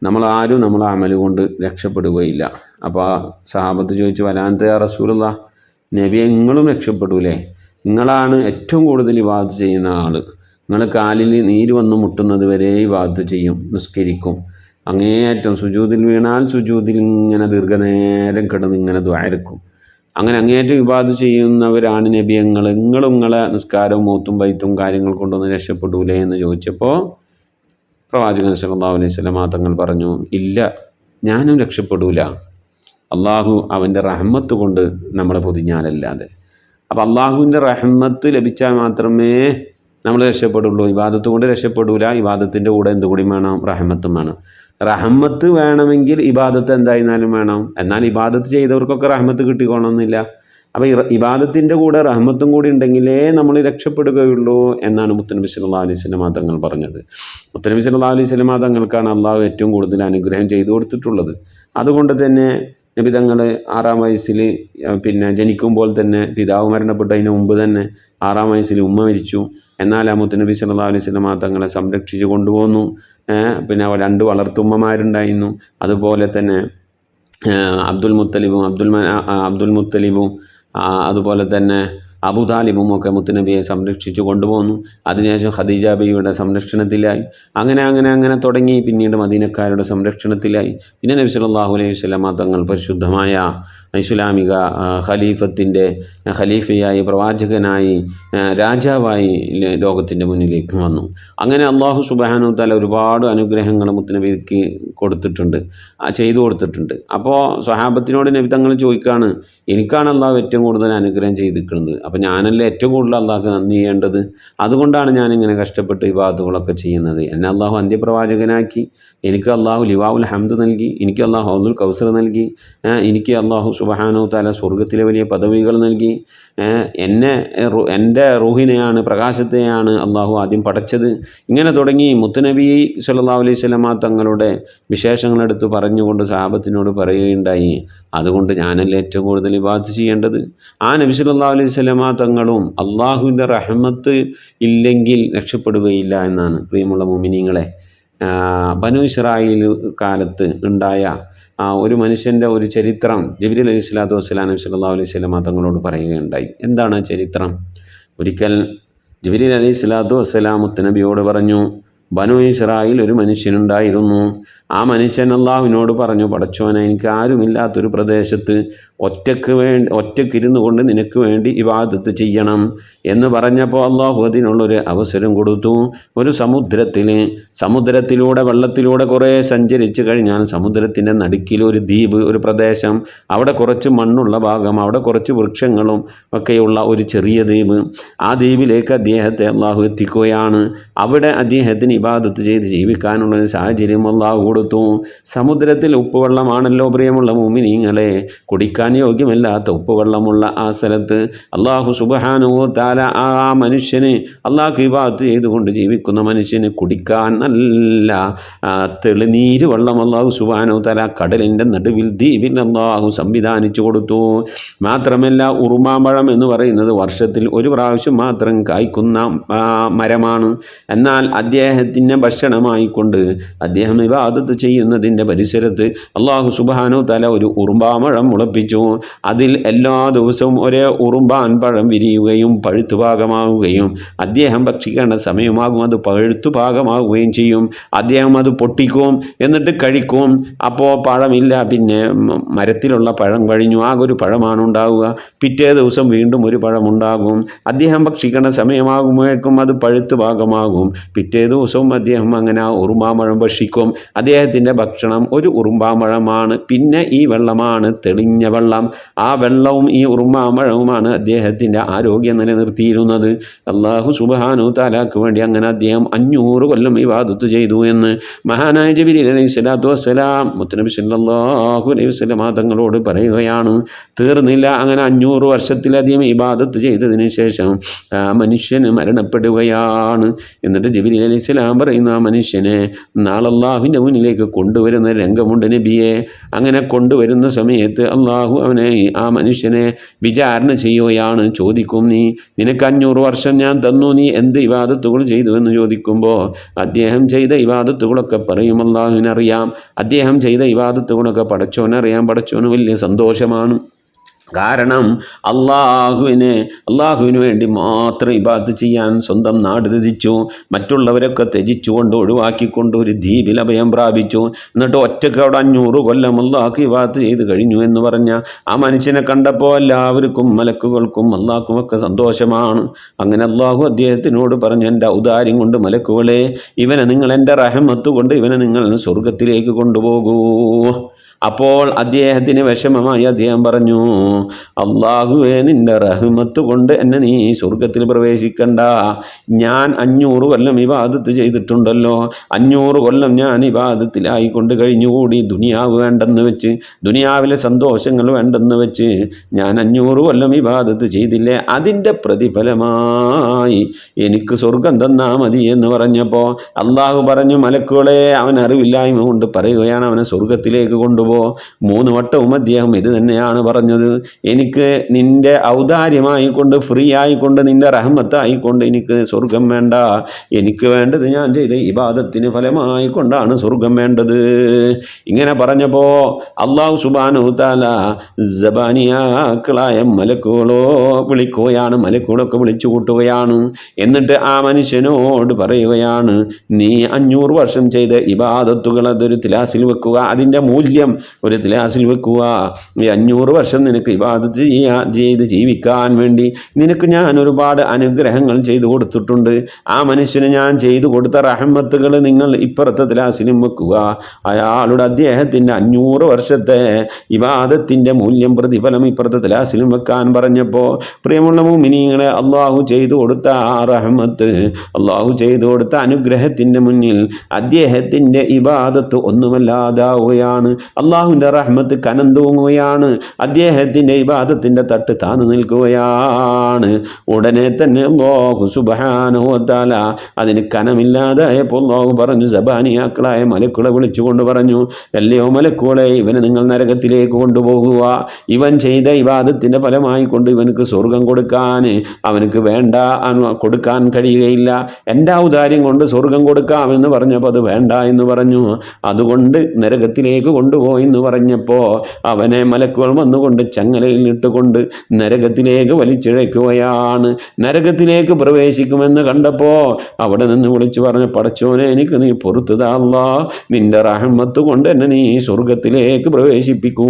നമ്മളാരും നമ്മളെ അമൽ കൊണ്ട് രക്ഷപ്പെടുകയില്ല. അപ്പോൾ ആ സഹാബത്ത് ചോദിച്ചു, വലാന്ത യാ റസൂലുള്ളാഹ്, നബിയെ നിങ്ങളും രക്ഷപ്പെടൂലേ? നിങ്ങളാണ് ഏറ്റവും കൂടുതൽ ഇബാദത്ത് ചെയ്യുന്ന ആൾ. നിങ്ങൾ കാലിൽ നീര് വന്ന് മുട്ടുന്നത് വരെ ഇബാദത്ത് ചെയ്യും, നിസ്കരിക്കും, അങ്ങേയറ്റം സുജൂദിൽ വീണാൽ സുജൂദിൽ ഇങ്ങനെ ദീർഘനേരം കിടന്ന് ഇങ്ങനെ ദ്വാരക്കും. അങ്ങനെ അങ്ങേയറ്റം ഇബാദത്ത് ചെയ്യുന്നവരാണ് നബി നിങ്ങളും നിങ്ങളെ നിസ്കാരവും മൂത്തും ബൈത്തും കാര്യങ്ങൾ കൊണ്ടൊന്ന് രക്ഷപ്പെടൂലേ എന്ന് ചോദിച്ചപ്പോൾ പ്രവാചകൻ സല്ലല്ലാഹു അലൈഹി വസല്ലം തങ്ങൾ പറഞ്ഞു, ഇല്ല, ഞാനും രക്ഷപ്പെടൂല, അള്ളാഹു അവൻ്റെ റഹ്മത്ത് കൊണ്ട് നമ്മളെ പൊതിഞ്ഞാലല്ലാതെ. അപ്പോൾ അള്ളാഹുവിൻ്റെ റഹ്മത്ത് ലഭിച്ചാൽ മാത്രമേ നമ്മൾ രക്ഷപ്പെടുള്ളൂ. ഇബാദത്ത് കൊണ്ട് രക്ഷപ്പെടൂല. ഇബാദത്തിൻ്റെ കൂടെ എന്തുകൂടി വേണം? റഹ്മത്തും വേണം. റഹ്മത്ത് വേണമെങ്കിൽ ഇബാദത്ത് എന്തായിരുന്നാലും വേണം. എന്നാൽ ഇബാദത്ത് ചെയ്തവർക്കൊക്കെ റഹ്മത്ത് കിട്ടിക്കോണമെന്നില്ല. അപ്പോൾ ഇബാദത്തിൻ്റെ കൂടെ റഹ്മത്തും കൂടി ഉണ്ടെങ്കിലേ നമ്മൾ രക്ഷപ്പെടുകയുള്ളൂ എന്നാണ് മുത്തനബി സല്ലല്ലാഹു അലൈഹി വസല്ലം തങ്ങൾ പറഞ്ഞത്. മുത്തനബി സല്ലല്ലാഹു അലൈഹി വസല്ലം തങ്ങൾക്കാണ് അള്ളാഹു ഏറ്റവും കൂടുതൽ അനുഗ്രഹം ചെയ്തു കൊടുത്തിട്ടുള്ളത്. അതുകൊണ്ട് തന്നെ നബി തങ്ങൾ 6-ാം വയസ്സിൽ ജനിക്കുമ്പോൾ തന്നെ പിതാവ് മരണപ്പെട്ടതിന് മുമ്പ് തന്നെ 6-ാം വയസ്സിൽ ഉമ്മ മരിച്ചു. എന്നാൽ ആ മുത്തനബി സല്ലല്ലാഹു അലൈഹി വസല്ലം തങ്ങളെ സംരക്ഷിച്ച് കൊണ്ടുപോന്നു. പിന്നെ 2 വളർത്തുമ്മമാരുണ്ടായിരുന്നു. അതുപോലെ തന്നെ അബ്ദുൽ മുത്തലിബും അതുപോലെ തന്നെ അബൂ താലിബും ഒക്കെ മുത്തുനബിയെ സംരക്ഷിച്ചു കൊണ്ടുപോന്നു. അതിനുശേഷം ഖദീജ ബീവിയുടെ സംരക്ഷണത്തിലായി. അങ്ങനെ തുടങ്ങി. പിന്നീട് മദീനക്കാരുടെ സംരക്ഷണത്തിലായി. പിന്നെ നബി സല്ലല്ലാഹു അലൈഹി വസല്ലം തങ്ങൾ പരിശുദ്ധമായ ഇസ്ലാമിക ഖലീഫയായി, പ്രവാചകനായി, രാജാവായി ലോകത്തിൻ്റെ മുന്നിലേക്ക് വന്നു. അങ്ങനെ അള്ളാഹു സുബ്ഹാനഹു വ തആല ഒരുപാട് അനുഗ്രഹങ്ങൾ മുത്തുനബിക്ക് ചെയ്തു കൊടുത്തിട്ടുണ്ട്. അപ്പോൾ സ്വഹാബത്തിനോട് നബി തങ്ങൾ ചോദിക്കുകയാണ്, എനിക്കാണ് അള്ളാഹു ഏറ്റവും കൂടുതൽ അനുഗ്രഹം ചെയ്തിരിക്കുന്നത്. അപ്പോൾ ഞാനല്ലേ ഏറ്റവും കൂടുതൽ അള്ളാഹ്ക്ക് നന്ദി ചെയ്യേണ്ടത്? അതുകൊണ്ടാണ് ഞാനിങ്ങനെ കഷ്ടപ്പെട്ട് ഇബാദത്തുകളൊക്കെ ചെയ്യുന്നത്. എന്നെ അള്ളാഹു അന്ത്യപ്രവാചകനാക്കി. എനിക്ക് അള്ളാഹു ലിവാഉൽ ഹംദ് നൽകി. എനിക്ക് അള്ളാഹു ഹൗദുൽ കൗസർ നൽകി. എനിക്ക് അള്ളാഹു സുബ്ഹാനഹു തആല സ്വർഗ്ഗത്തിലെ വലിയ പദവികൾ നൽകി. എൻ്റെ റൂഹിനെയാണ്, പ്രകാശത്തെയാണ് അള്ളാഹു ആദ്യം പടച്ചത്. ഇങ്ങനെ തുടങ്ങി മുത്തുനബി സല്ലല്ലാഹു അലൈഹി വസല്ലം തങ്ങളുടെ വിശേഷങ്ങളെടുത്ത് പറഞ്ഞുകൊണ്ട് സഹാബത്തിനോട് പറയുകയുണ്ടായി, അതുകൊണ്ട് ഞാനല്ലേ ഏറ്റവും കൂടുതൽ ഇബാദത്ത് ചെയ്യേണ്ടത്? ആ നബി സല്ലല്ലാഹു അലൈഹി വസല്ലം തങ്ങളും അള്ളാഹുവിൻ്റെ റഹ്മത്ത് ഇല്ലെങ്കിൽ രക്ഷപ്പെടുകയില്ല എന്നാണ്. പ്രിയമുള്ള മുഅ്മിനീങ്ങളെ, ബനു ഇസ്രായേൽ കാലത്ത് ഉണ്ടായ ഒരു മനുഷ്യൻ്റെ ഒരു ചരിത്രം ജിബ്രീൽ അലൈഹിസ്സലാത്തു വസ്സലാം നബി സല്ലല്ലാഹു അലൈഹി വസല്ലം തങ്ങളോട് പറയുകയുണ്ടായി. എന്താണ് ചരിത്രം? ഒരിക്കൽ ജിബ്രീൽ അലൈഹിസ്സലാത്തു വസ്സലാം മുത്തുനബിയോട് പറഞ്ഞു, ബനു ഇസ്രായേൽ ഒരു മനുഷ്യനുണ്ടായിരുന്നു. ആ മനുഷ്യൻ അള്ളാഹുവിനോട് പറഞ്ഞു, പടച്ചോനെ, എനിക്ക് ആരുമില്ലാത്തൊരു പ്രദേശത്ത് ഒറ്റക്കിരുന്നു കൊണ്ട് നിനക്ക് വേണ്ടി ഇബാദത്ത് ചെയ്യണം എന്ന് പറഞ്ഞപ്പോൾ അള്ളാഹു അതിനുള്ളൊരു അവസരം കൊടുത്തു. ഒരു സമുദ്രത്തിലൂടെ വെള്ളത്തിലൂടെ കുറേ സഞ്ചരിച്ചു കഴിഞ്ഞാൽ സമുദ്രത്തിൻ്റെ നടുക്കിൽ ഒരു ദ്വീപ്, ഒരു പ്രദേശം, അവിടെ കുറച്ച് മണ്ണുള്ള ഭാഗം, അവിടെ കുറച്ച് വൃക്ഷങ്ങളും ഒക്കെയുള്ള ഒരു ചെറിയ ദ്വീപ്. ആ ദ്വീപിലേക്ക് അദ്ദേഹത്തെ അള്ളാഹു എത്തിക്കുകയാണ്. അവിടെ അദ്ദേഹത്തിന് ഇബാദത്ത് ചെയ്ത് ജീവിക്കാനുള്ളൊരു സാഹചര്യം അള്ളാഹു കൊടുത്തു. സമുദ്രത്തിൽ ഉപ്പുവെള്ളമാണല്ലോ പ്രിയമുള്ള മുഅ്മിനീങ്ങളെ, കുടിക്കാൻ കുടിക്കാൻ യോഗ്യമല്ലാത്ത ഉപ്പുവെള്ളമുള്ള ആ സ്ഥലത്ത് അള്ളാഹു സുബ്ഹാനഹു വ തആല ആ മനുഷ്യന് അള്ളാഹു ഇബാദത്ത് ചെയ്തുകൊണ്ട് ജീവിക്കുന്ന മനുഷ്യന് കുടിക്കാൻ നല്ല തെളിനീര് വെള്ളം അള്ളാഹു സുബ്ഹാനഹു വ തആല കടലിൻ്റെ നടുവിൽ ദ്വീപിൽ അള്ളാഹു സംവിധാനിച്ചു കൊടുത്തു. മാത്രമല്ല ഉറുമാമ്പഴം എന്ന് പറയുന്നത് വർഷത്തിൽ ഒരു പ്രാവശ്യം മാത്രം കായ്ക്കുന്ന മരമാണ്. എന്നാൽ അദ്ദേഹത്തിൻ്റെ ഭക്ഷണമായിക്കൊണ്ട് അദ്ദേഹം ഇബാദത്ത് ചെയ്യുന്നതിൻ്റെ പരിസരത്ത് അള്ളാഹു സുബ്ഹാനഹു വ തആല ഒരു ഉറുമ്പാമ്പഴം മുളപ്പിച്ചു. അതിൽ എല്ലാ ദിവസവും ഒരേ ഉറുമ്പാൻ പഴം വിരിയുകയും പഴുത്തു പാകമാവുകയും അദ്ദേഹം ഭക്ഷിക്കേണ്ട സമയമാകും അത് പഴുത്തു പാകമാവുകയും ചെയ്യും. അദ്ദേഹം അത് പൊട്ടിക്കും, എന്നിട്ട് കഴിക്കും. അപ്പോൾ പഴമില്ല, പിന്നെ മരത്തിലുള്ള പഴം കഴിഞ്ഞു, ആകെ ഒരു പഴമാണ് ഉണ്ടാവുക. പിറ്റേ ദിവസം വീണ്ടും ഒരു പഴമുണ്ടാകും. അദ്ദേഹം ഭക്ഷിക്കേണ്ട സമയമാകുമ്പോഴേക്കും അത് പഴുത്തു പാകമാകും. പിറ്റേ ദിവസവും അദ്ദേഹം അങ്ങനെ ആ ഉറുമ്പാമ്പഴം ഭക്ഷിക്കും. അദ്ദേഹത്തിൻ്റെ ഭക്ഷണം ഒരു ഉറുമ്പാമ്പഴമാണ്. പിന്നെ ഈ വെള്ളമാണ് തെളിഞ്ഞ വെള്ളം. ആ വെള്ളവും ഈ ഉറുമ്പാമ്പഴവുമാണ് അദ്ദേഹത്തിൻ്റെ ആരോഗ്യം നിലനിർത്തിയിരുന്നത്. അള്ളാഹു സുബ്ഹാനഹു തആലക്ക് വേണ്ടി അങ്ങനെ അദ്ദേഹം 500 കൊല്ലം ഇബാദത്ത് ചെയ്തു എന്ന് മഹാനായ ജിബ്രീൽ അലൈഹിസ്സലാത്തു വസ്സലാം മുത്തുനബി സല്ലല്ലാഹു അലൈഹി വസല്ലം തങ്ങളോട് പറയുകയാണ്. തീർന്നില്ല, അങ്ങനെ 500 വർഷത്തിലധികം ഇബാദത്ത് ചെയ്തതിന് ശേഷം ആ മനുഷ്യന് മരണപ്പെടുകയാണ്. എന്നിട്ട് ജിബ്രീൽ അലൈഹിസ്സലാം പറയുന്നു, ആ മനുഷ്യനെ നാളെ അള്ളാഹുവിൻ്റെ മുന്നിലേക്ക് കൊണ്ടുവരുന്ന രംഗമുണ്ട് നബിയെ. അങ്ങനെ കൊണ്ടുവരുന്ന സമയത്ത് അള്ളാഹു അവനെ ആ മനുഷ്യനെ വിചാരണ ചെയ്യുകയാണ്. ചോദിക്കും, നിനക്ക് 500 വർഷം ഞാൻ തന്നു, നീ എന്ത് ഇബാദത്തുകൾ ചെയ്തു എന്ന് ചോദിക്കുമ്പോൾ അദ്ദേഹം ചെയ്ത ഇബാദത്തുകളൊക്കെ പറയും അള്ളാഹുവിനറിയാം. അദ്ദേഹം ചെയ്ത ഇബാദത്തുകളൊക്കെ പടച്ചോനറിയാം. പടച്ചോന് വലിയ സന്തോഷമാണ്. കാരണം അള്ളാഹുവിന് വേണ്ടി മാത്രം ഇബാദത്ത് ചെയ്യാൻ സ്വന്തം നാട് ത്യജിച്ചു, മറ്റുള്ളവരൊക്കെ ത്യജിച്ചുകൊണ്ട് ഒഴിവാക്കിക്കൊണ്ട് ഒരു ദ്വീപിൽ അഭയം പ്രാപിച്ചു. എന്നിട്ട് ഒറ്റയ്ക്ക് അവിടെ 500 കൊല്ലം അള്ളാഹു ഇബാദത്ത് ചെയ്ത് കഴിഞ്ഞു എന്ന് പറഞ്ഞ ആ മനുഷ്യനെ കണ്ടപ്പോൾ എല്ലാവർക്കും മലക്കുകൾക്കും അള്ളാഹുമൊക്കെ സന്തോഷമാണ്. അങ്ങനെ അള്ളാഹു അദ്ദേഹത്തിനോട് പറഞ്ഞു, എൻ്റെ ഔദാര്യം കൊണ്ട് മലക്കുകളെ, ഇവനെ നിങ്ങൾ എൻ്റെ റഹ്മത്ത് കൊണ്ട് ഇവനെ നിങ്ങൾ സ്വർഗത്തിലേക്ക് കൊണ്ടുപോകൂ. അപ്പോൾ അദ്ദേഹത്തിന് വിഷമമായി അദ്ദേഹം പറഞ്ഞു, അള്ളാഹുവേ, നിൻ്റെ റഹ്മത്ത് കൊണ്ട് എന്നെ നീ സ്വർഗത്തിൽ പ്രവേശിക്കണ്ട. ഞാൻ 500 കൊല്ലം ഇബാദത്ത് ചെയ്തിട്ടുണ്ടല്ലോ, 500 കൊല്ലം ഞാൻ ഇബാദത്തിലായിക്കൊണ്ട് കഴിഞ്ഞുകൂടി. ദുനിയാവ് വേണ്ടെന്ന് വെച്ച്, ദുനിയാവിലെ സന്തോഷങ്ങൾ വേണ്ടെന്ന് വെച്ച് ഞാൻ 500 കൊല്ലം ഇബാദത്ത് ചെയ്തില്ലേ, അതിൻ്റെ പ്രതിഫലമായി എനിക്ക് സ്വർഗം തന്നാൽ മതി എന്ന് പറഞ്ഞപ്പോൾ അള്ളാഹു പറഞ്ഞു, മലക്കുകളെ, അവൻ അറിവില്ലായ്മ കൊണ്ട് പറയുകയാണ്, അവനെ സ്വർഗത്തിലേക്ക് കൊണ്ടുപോകും. 3 വട്ടവും അദ്ദേഹം ഇത് തന്നെയാണ് പറഞ്ഞത്. എനിക്ക് നിന്റെ ഔദാര്യമായിക്കൊണ്ട്, ഫ്രീ ആയിക്കൊണ്ട്, നിന്റെ റഹ്മത്തായിക്കൊണ്ട് എനിക്ക് സ്വർഗം വേണ്ട. എനിക്ക് വേണ്ടത് ഞാൻ ചെയ്ത ഇബാദത്തിന് ഫലമായി കൊണ്ടാണ് സ്വർഗം വേണ്ടത്. ഇങ്ങനെ പറഞ്ഞപ്പോൾ അല്ലാഹു സുബ്ഹാനഹു തആല സബാനിയാക്കളായ മലക്കുകളോ വിളിക്കുകയാണ്. മലക്കുകളൊക്കെ വിളിച്ചു കൂട്ടുകയാണ്. എന്നിട്ട് ആ മനുഷ്യനോട് പറയുകയാണ്, നീ 500 വർഷം ചെയ്ത ഇബാദത്തുകൾ അതൊരു തിലാസിൽ വെക്കുക, അതിൻ്റെ മൂല്യം ഒരു തിലാസിൽ വെക്കുക. ഈ 500 വർഷം നിനക്ക് ഇബാദത്ത് ചെയ്ത് ജീവിക്കാൻ വേണ്ടി നിനക്ക് ഞാൻ ഒരുപാട് അനുഗ്രഹങ്ങൾ ചെയ്തു കൊടുത്തിട്ടുണ്ട്. ആ മനുഷ്യന് ഞാൻ ചെയ്തു കൊടുത്ത റഹ്മത്തുകൾ നിങ്ങൾ ഇപ്പുറത്തെ തിലാസിലും വെക്കുക. അയാളുടെ അദ്ദേഹത്തിൻ്റെ 500 വർഷത്തെ ഇബാദത്തിൻ്റെ മൂല്യം, പ്രതിഫലം ഇപ്പുറത്തെ തിലാസിലും വെക്കാൻ പറഞ്ഞപ്പോൾ പ്രിയമുള്ള മുഅ്മിനീങ്ങളെ, അള്ളാഹു ചെയ്തു കൊടുത്ത ആ റഹ്മത്ത്, അള്ളാഹു ചെയ്തു കൊടുത്ത അനുഗ്രഹത്തിൻ്റെ മുന്നിൽ അദ്ദേഹത്തിൻ്റെ ഇബാദത്ത് ഒന്നുമല്ലാതാവുകയാണ്. അള്ളാഹുവിൻ്റെ റഹ്മത്ത് കനം തൂങ്ങുകയാണ്. അദ്ദേഹത്തിൻ്റെ ഇബാദത്തിൻ്റെ തട്ട് താന്നു നിൽക്കുകയാണ്. ഉടനെ തന്നെ അല്ലാഹു സുബ്ഹാനഹു വ തആല അതിന് കനമില്ലാതായപ്പോൾ അല്ലാഹു പറഞ്ഞു, സബാനിയാക്കളായ മലക്കുകളെ വിളിച്ചുകൊണ്ട് പറഞ്ഞു, അല്ലയോ മലക്കുകളെ, ഇവനെ നിങ്ങൾ നരകത്തിലേക്ക് കൊണ്ടുപോകുക. ഇവൻ ചെയ്ത ഇബാദത്തിൻ്റെ ഫലമായി കൊണ്ട് ഇവനക്ക് സ്വർഗം കൊടുക്കാൻ അവനക്ക് വേണ്ട, കൊടുക്കാൻ കഴിയുകയില്ല. എൻ്റെ ഔദാര്യം കൊണ്ട് സ്വർഗം കൊടുക്കാമെന്ന് പറഞ്ഞപ്പോൾ അത് വേണ്ട എന്ന് പറഞ്ഞു. അതുകൊണ്ട് നരകത്തിലേക്ക് കൊണ്ടുപോയെന്ന് പറഞ്ഞപ്പോൾ അവനെ മലക്കുകൾ വന്നുകൊണ്ട് ചങ്ങലയിൽ ഇട്ടുകൊണ്ട് നരകത്തിലേക്ക് വലിച്ചിഴയ്ക്കുകയാണ്. നരകത്തിലേക്ക് പ്രവേശിക്കുമെന്ന് കണ്ടപ്പോൾ അവിടെ നിന്ന് വിളിച്ചു പറഞ്ഞു, പടച്ചോനെ, എനിക്ക് നീ പുറത്തു താ അല്ലാഹ്, നിന്റെ റഹ്മത്ത് കൊണ്ട് എന്നെ നീ സ്വർഗത്തിലേക്ക് പ്രവേശിപ്പിക്കൂ,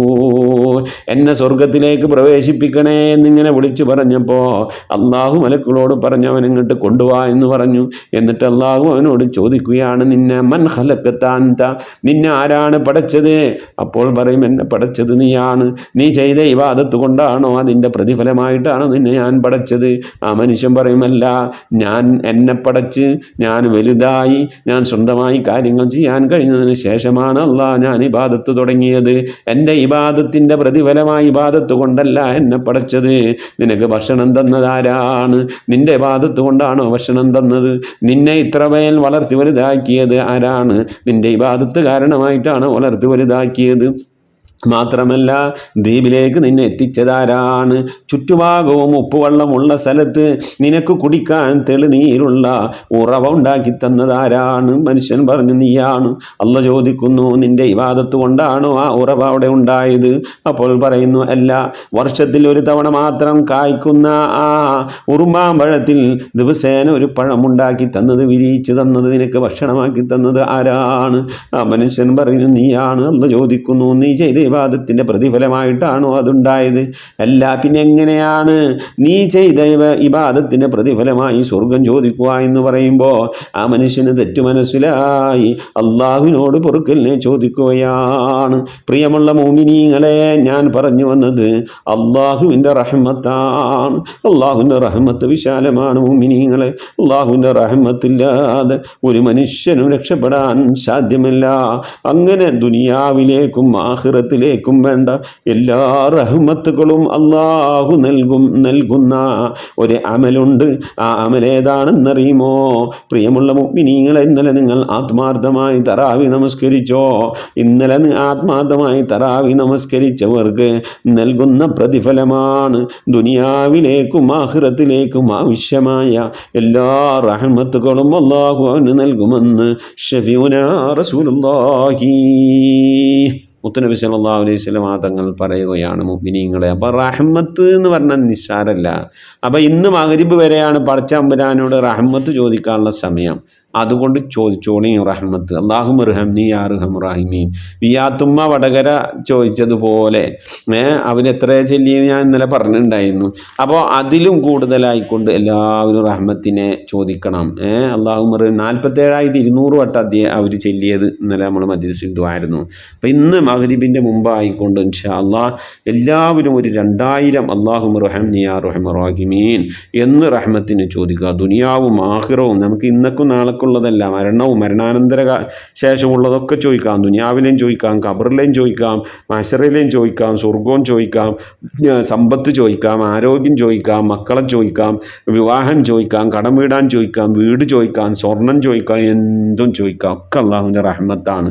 എന്നെ സ്വർഗത്തിലേക്ക് പ്രവേശിപ്പിക്കണേ എന്നിങ്ങനെ വിളിച്ചു പറഞ്ഞപ്പോൾ അള്ളാഹു മലക്കുകളോട് പറഞ്ഞു, അവൻ ഇങ്ങോട്ട് കൊണ്ടുപോവാ എന്ന് പറഞ്ഞു. എന്നിട്ട് അള്ളാഹു അവനോട് ചോദിക്കുകയാണ്, നിന്നെ മൻ ഖലഖത അൻത, നിന്നെ ആരാണ് പടച്ചത്? അപ്പോൾ പറയും എന്നെ പടച്ചത് നീയാണ്, നീ ചെയ്ത ഇബാദത്ത് കൊണ്ടാണോ, അതിൻ്റെ പ്രതിഫലമായിട്ടാണോ നിന്നെ ഞാൻ പടച്ചത്? ആ മനുഷ്യൻ പറയുമല്ല, എന്നെ പടച്ച് ഞാൻ വലുതായി ഞാൻ സ്വന്തമായി കാര്യങ്ങൾ ചെയ്യാൻ കഴിഞ്ഞതിന് ശേഷമാണ് അല്ലാഹ് ഞാൻ ഇബാദത്ത് തുടങ്ങിയത്. എൻ്റെ ഇബാദത്തിൻ്റെ പ്രതിഫലമായി ഇബാദത്ത് കൊണ്ടല്ല എന്നെ പടച്ചത്. നിനക്ക് ഭക്ഷണം തന്നതാരാണ്? നിന്റെ ഇബാദത്ത് കൊണ്ടാണോ ഭക്ഷണം തന്നത്? നിന്നെ ഇത്രമേൽ വളർത്തി വലുതാക്കിയത് ആരാണ്? നിന്റെ ഇബാദത്ത് കാരണമായിട്ടാണ് വളർത്തി വലുതാക്കിയത്. മാത്രമല്ല ദ്വീപിലേക്ക് നിന്നെ എത്തിച്ചതാരാണ്? ചുറ്റുഭാഗവും ഉപ്പുവെള്ളമുള്ള സ്ഥലത്ത് നിനക്ക് കുടിക്കാൻ തെളിനീരുള്ള ഉറവ ഉണ്ടാക്കി തന്നതാരാണ്? മനുഷ്യൻ പറഞ്ഞു നീയാണ്. അള്ള ചോദിക്കുന്നു നിന്റെ ഇബാദത്ത് കൊണ്ടാണോ ആ ഉറവ അവിടെ ഉണ്ടായത്? അപ്പോൾ പറയുന്നു അല്ല, വർഷത്തിൽ ഒരു തവണ മാത്രം കായ്ക്കുന്ന ആ ഉറുമാമ്പഴത്തിൽ ദിവസേന ഒരു പഴമുണ്ടാക്കി തന്നത്, വിരിയിച്ചു തന്നത്, നിനക്ക് ഭക്ഷണമാക്കി തന്നത് ആരാണ്? ആ മനുഷ്യൻ പറയുന്നു നീയാണ്. അള്ള ചോദിക്കുന്നു നീ ചെയ്ത ഇബാദത്തിന്റെ പ്രതിഫലമായിട്ടാണോ അതുണ്ടായത്? അല്ല, പിന്നെ എങ്ങനെയാണ് നീ ചെയ്ത ഇബാദത്തിന്റെ പ്രതിഫലമായി സ്വർഗം ചോദിക്കുക എന്ന് പറയുമ്പോൾ ആ മനുഷ്യന് തെറ്റു മനസ്സിലായി. അള്ളാഹുവിനോട് പൊറുക്കലിനെ ചോദിക്കുകയാണ്. പ്രിയമുള്ള മുഅ്മിനീങ്ങളെ, ഞാൻ പറഞ്ഞു വന്നത് അള്ളാഹുവിൻ്റെ റഹ്മത്താണ്. അള്ളാഹുവിൻ്റെ റഹ്മത്ത് വിശാലമാണ് മുഅ്മിനീങ്ങളെ. അള്ളാഹുവിൻ്റെ റഹ്മത്തില്ലാതെ ഒരു മനുഷ്യനും രക്ഷപ്പെടാൻ സാധ്യമല്ല. അങ്ങനെ ദുനിയാവിലേക്കും ആഖിറത്തിലേക്കും വേണ്ട എല്ലാ റഹ്മത്തുകളും അള്ളാഹു നൽകുന്ന ഒരു അമലുണ്ട്. ആ അമലേതാണെന്നറിയുമോ? പ്രിയമുള്ള മുഅ്മിനീങ്ങളെ, ഇന്നലെ നിങ്ങൾ ആത്മാർത്ഥമായി തറാവി നമസ്കരിച്ചോ? ഇന്നലെ ആത്മാർത്ഥമായി തറാവി നമസ്കരിച്ചവർക്ക് നൽകുന്ന പ്രതിഫലമാണ്. ദുനിയാവിലേക്കും ആഖിറത്തിലേക്കും ആവശ്യമായ എല്ലാ റഹ്മത്തുകളും അള്ളാഹു അവന് നൽകുമെന്ന് ഷഫീഉനാ റസൂലുള്ളാഹി മുത്തുനബി സല്ലല്ലാഹു അലൈഹി വസല്ലം തങ്ങൾ പറയുകയാണ് മുഅ്മിനീങ്ങളെ. അപ്പോൾ റഹ്മത്ത് എന്ന് പറഞ്ഞാൽ നിസ്സാരമല്ല. അപ്പോൾ ഇന്ന് മഗ്രിബ് വരെയാണ് പടച്ചതമ്പുരാനോട് റഹ്മത്ത് ചോദിക്കാനുള്ള സമയം. അതുകൊണ്ട് ചോദിച്ചോളി റഹ്മത്ത്. അല്ലാഹുമ്മ ഇർഹംനി യാ അർഹമർ റഹീമീൻ. വിയാത്തുമ്മ വടകര ചോദിച്ചതുപോലെ അവൻ എത്ര ചൊല്ലിയെന്ന് ഞാൻ ഇന്നലെ പറഞ്ഞിട്ടുണ്ടായിരുന്നു. അപ്പോൾ അതിലും കൂടുതലായിക്കൊണ്ട് എല്ലാവരും റഹ്മത്തിനെ ചോദിക്കണം. അല്ലാഹുമ്മ 47,200 വട്ടം അവർ ചൊല്ലിയത് ഇന്നലെ നമ്മൾ മജ്ലിസിൽ ദുആയിരുന്നു. അപ്പോൾ ഇന്ന് മഗ്രിബിൻ്റെ മുമ്പായിക്കൊണ്ട് ഇൻഷാ അല്ലാഹ് എല്ലാവരും ഒരു 2000 അല്ലാഹുമ്മ ഇർഹംനി യാ അർഹമർ റഹീമീൻ എന്ന് റഹ്മത്തിനെ ചോദിക്കുക. ദുനിയാവും ആഖിറവും നമുക്ക് ഇന്നക്കും നാളെ ഉള്ളതല്ല, മരണവും മരണാനന്തര ശേഷമുള്ളതൊക്കെ ചോദിക്കാം. ദുനിയാവിലെയും ചോദിക്കാം, ഖബറിലെയും ചോദിക്കാം, മഹ്ശറിലെയും ചോദിക്കാം, സ്വർഗവും ചോദിക്കാം, സമ്പത്ത് ചോദിക്കാം, ആരോഗ്യം ചോദിക്കാം, മക്കളെ ചോദിക്കാം, വിവാഹം ചോദിക്കാം, കടം വീടാൻ ചോദിക്കാം, വീട് ചോദിക്കാം, സ്വർണം ചോദിക്കാം, എന്തും ചോദിക്കാം. ഒക്കെ അള്ളാഹുവിൻ്റെ റഹ്മത്താണ്.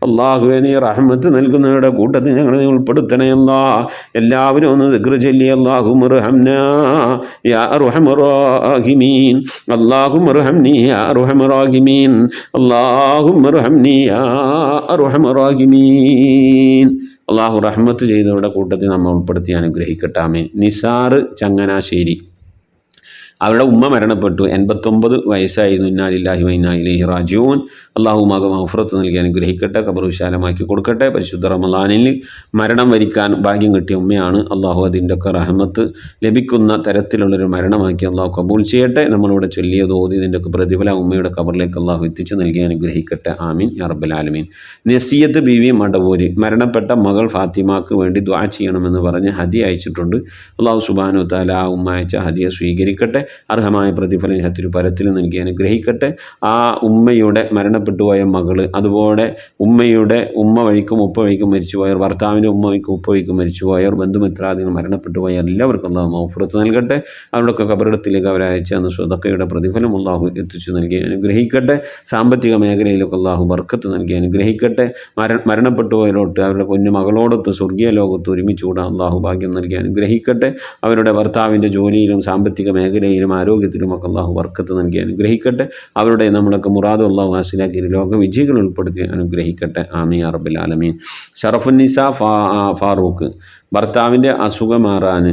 അള്ളാഹുവേ നീ റഹ്മത്ത് നൽകുന്നവരുടെ കൂട്ടത്തിൽ ഞങ്ങളെ ഉൾപ്പെടുത്തണേ അല്ലാഹ്. എല്ലാവരും ഒന്ന് ദിക്ർ ചൊല്ലി അല്ലാഹുമ്മ ഇർഹംനാ യാ അർഹമർ റഹീമീൻ. അല്ലാഹുമ്മ ഇർഹംനി യാ അർഹമർ റഹീമീൻ. അല്ലാഹുമ്മ ഇർഹംനി യാ അർഹമർ റഹീമീൻ. അള്ളാഹു റഹ്മത്ത് ചെയ്തവരുടെ കൂട്ടത്തിൽ നമ്മൾ ഉൾപ്പെടുത്തി അനുഗ്രഹിക്കട്ടെ. ആമീൻ. നിസാർ ചങ്ങനാശ്ശേരി, അവരുടെ ഉമ്മ മരണപ്പെട്ടു. 89 വയസ്സായിരുന്നു. ഇന്നാ ലില്ലാഹി വ ഇന്നാ ഇലൈഹി റാജിഊൻ. അള്ളാഹു മക മഗ്ഫിറത്ത് നൽകി അനുഗ്രഹിക്കട്ടെ, ഖബർ വിശാലമാക്കി കൊടുക്കട്ടെ. പരിശുദ്ധ റമളാനിൽ മരണം വരിക്കാൻ ഭാഗ്യം കിട്ടിയ ഉമ്മയാണ്. അള്ളാഹു അതിൻ്റെ ഒക്കെ റഹ്മത്ത് ലഭിക്കുന്ന തരത്തിലുള്ളൊരു മരണമാക്കി അള്ളാഹു കബൂൽ ചെയ്യട്ടെ. നമ്മളിവിടെ ചൊല്ലിയത് ഓതിയതിൻ്റെ ഒക്കെ പ്രതിഫലം ഉമ്മയുടെ ഖബറിലേക്ക് അള്ളാഹു എത്തിച്ചു നൽകി അനുഗ്രഹിക്കട്ടെ. ആമീൻ യാ റബ്ബൽ ആലമീൻ. നസിയത്ത് ബീവി മടവൂര്, മരണപ്പെട്ട മകൾ ഫാത്തിമാക്ക് വേണ്ടി ദുആ ചെയ്യണമെന്ന് പറഞ്ഞ് ഹദിയ അയച്ചിട്ടുണ്ട്. അള്ളാഹു സുബ്ഹാനഹു വ തആല ആ ഉമ്മ അയച്ച ഹദിയ സ്വീകരിക്കട്ടെ. അർഹമായ പ്രതിഫലം ഹത്തിരു പരത്തിൽ നൽകി അനുഗ്രഹിക്കട്ടെ. ആ ഉമ്മയുടെ മരണപ്പെട്ടുപോയ മകള്, അതുപോലെ ഉമ്മയുടെ ഉമ്മ വഴിക്കും ഉപ്പ വഴിക്കും മരിച്ചുപോയവർ, ഭർത്താവിൻ്റെ ഉമ്മ വഴിക്കും ഉപ്പ വഴിക്കും മരിച്ചുപോയവർ, ബന്ധുമിത്രാദികൾ മരണപ്പെട്ടുപോയ എല്ലാവർക്കും അല്ലാഹു മഗ്ഫിറത്ത് നൽകട്ടെ. അവരുടെയൊക്കെ ഖബറിടത്തിലേക്ക് അവരയച്ച അന്ന് സ്വതക്കയുടെ പ്രതിഫലം അല്ലാഹു എത്തിച്ചു നൽകി അനുഗ്രഹിക്കട്ടെ. സാമ്പത്തിക മേഖലയിലൊക്കെ അല്ലാഹു ബർക്കത്ത് നൽകി അനുഗ്രഹിക്കട്ടെ. മരണപ്പെട്ടുപോയവരോട്ട് അവരുടെ കുഞ്ഞു മകളോടൊത്ത് സ്വർഗീയ ലോകത്ത് ഒരുമിച്ചുകൂടാൻ അല്ലാഹു ഭാഗ്യം നൽകി അനുഗ്രഹിക്കട്ടെ. അവരുടെ ഭർത്താവിൻ്റെ ജോലിയിലും സാമ്പത്തിക മേഖലയിലും ആരോഗ്യത്തിലുമൊക്കെ അല്ലാഹു ബർക്കത്ത് നൽകി അനുഗ്രഹിക്കട്ടെ. അവരുടെ നമ്മളൊക്കെ മുറാദ് അല്ലാഹു ഹാസിലാക്കി ലോക വിജയികൾ ഉൾപ്പെടുത്തി അനുഗ്രഹിക്കട്ടെ. ആമീൻ യാ റബ്ബൽ ആലമീൻ. ഷറഫുന്നിസ ഫാറൂഖ്, ഭർത്താവിൻ്റെ അസുഖം മാറാൻ,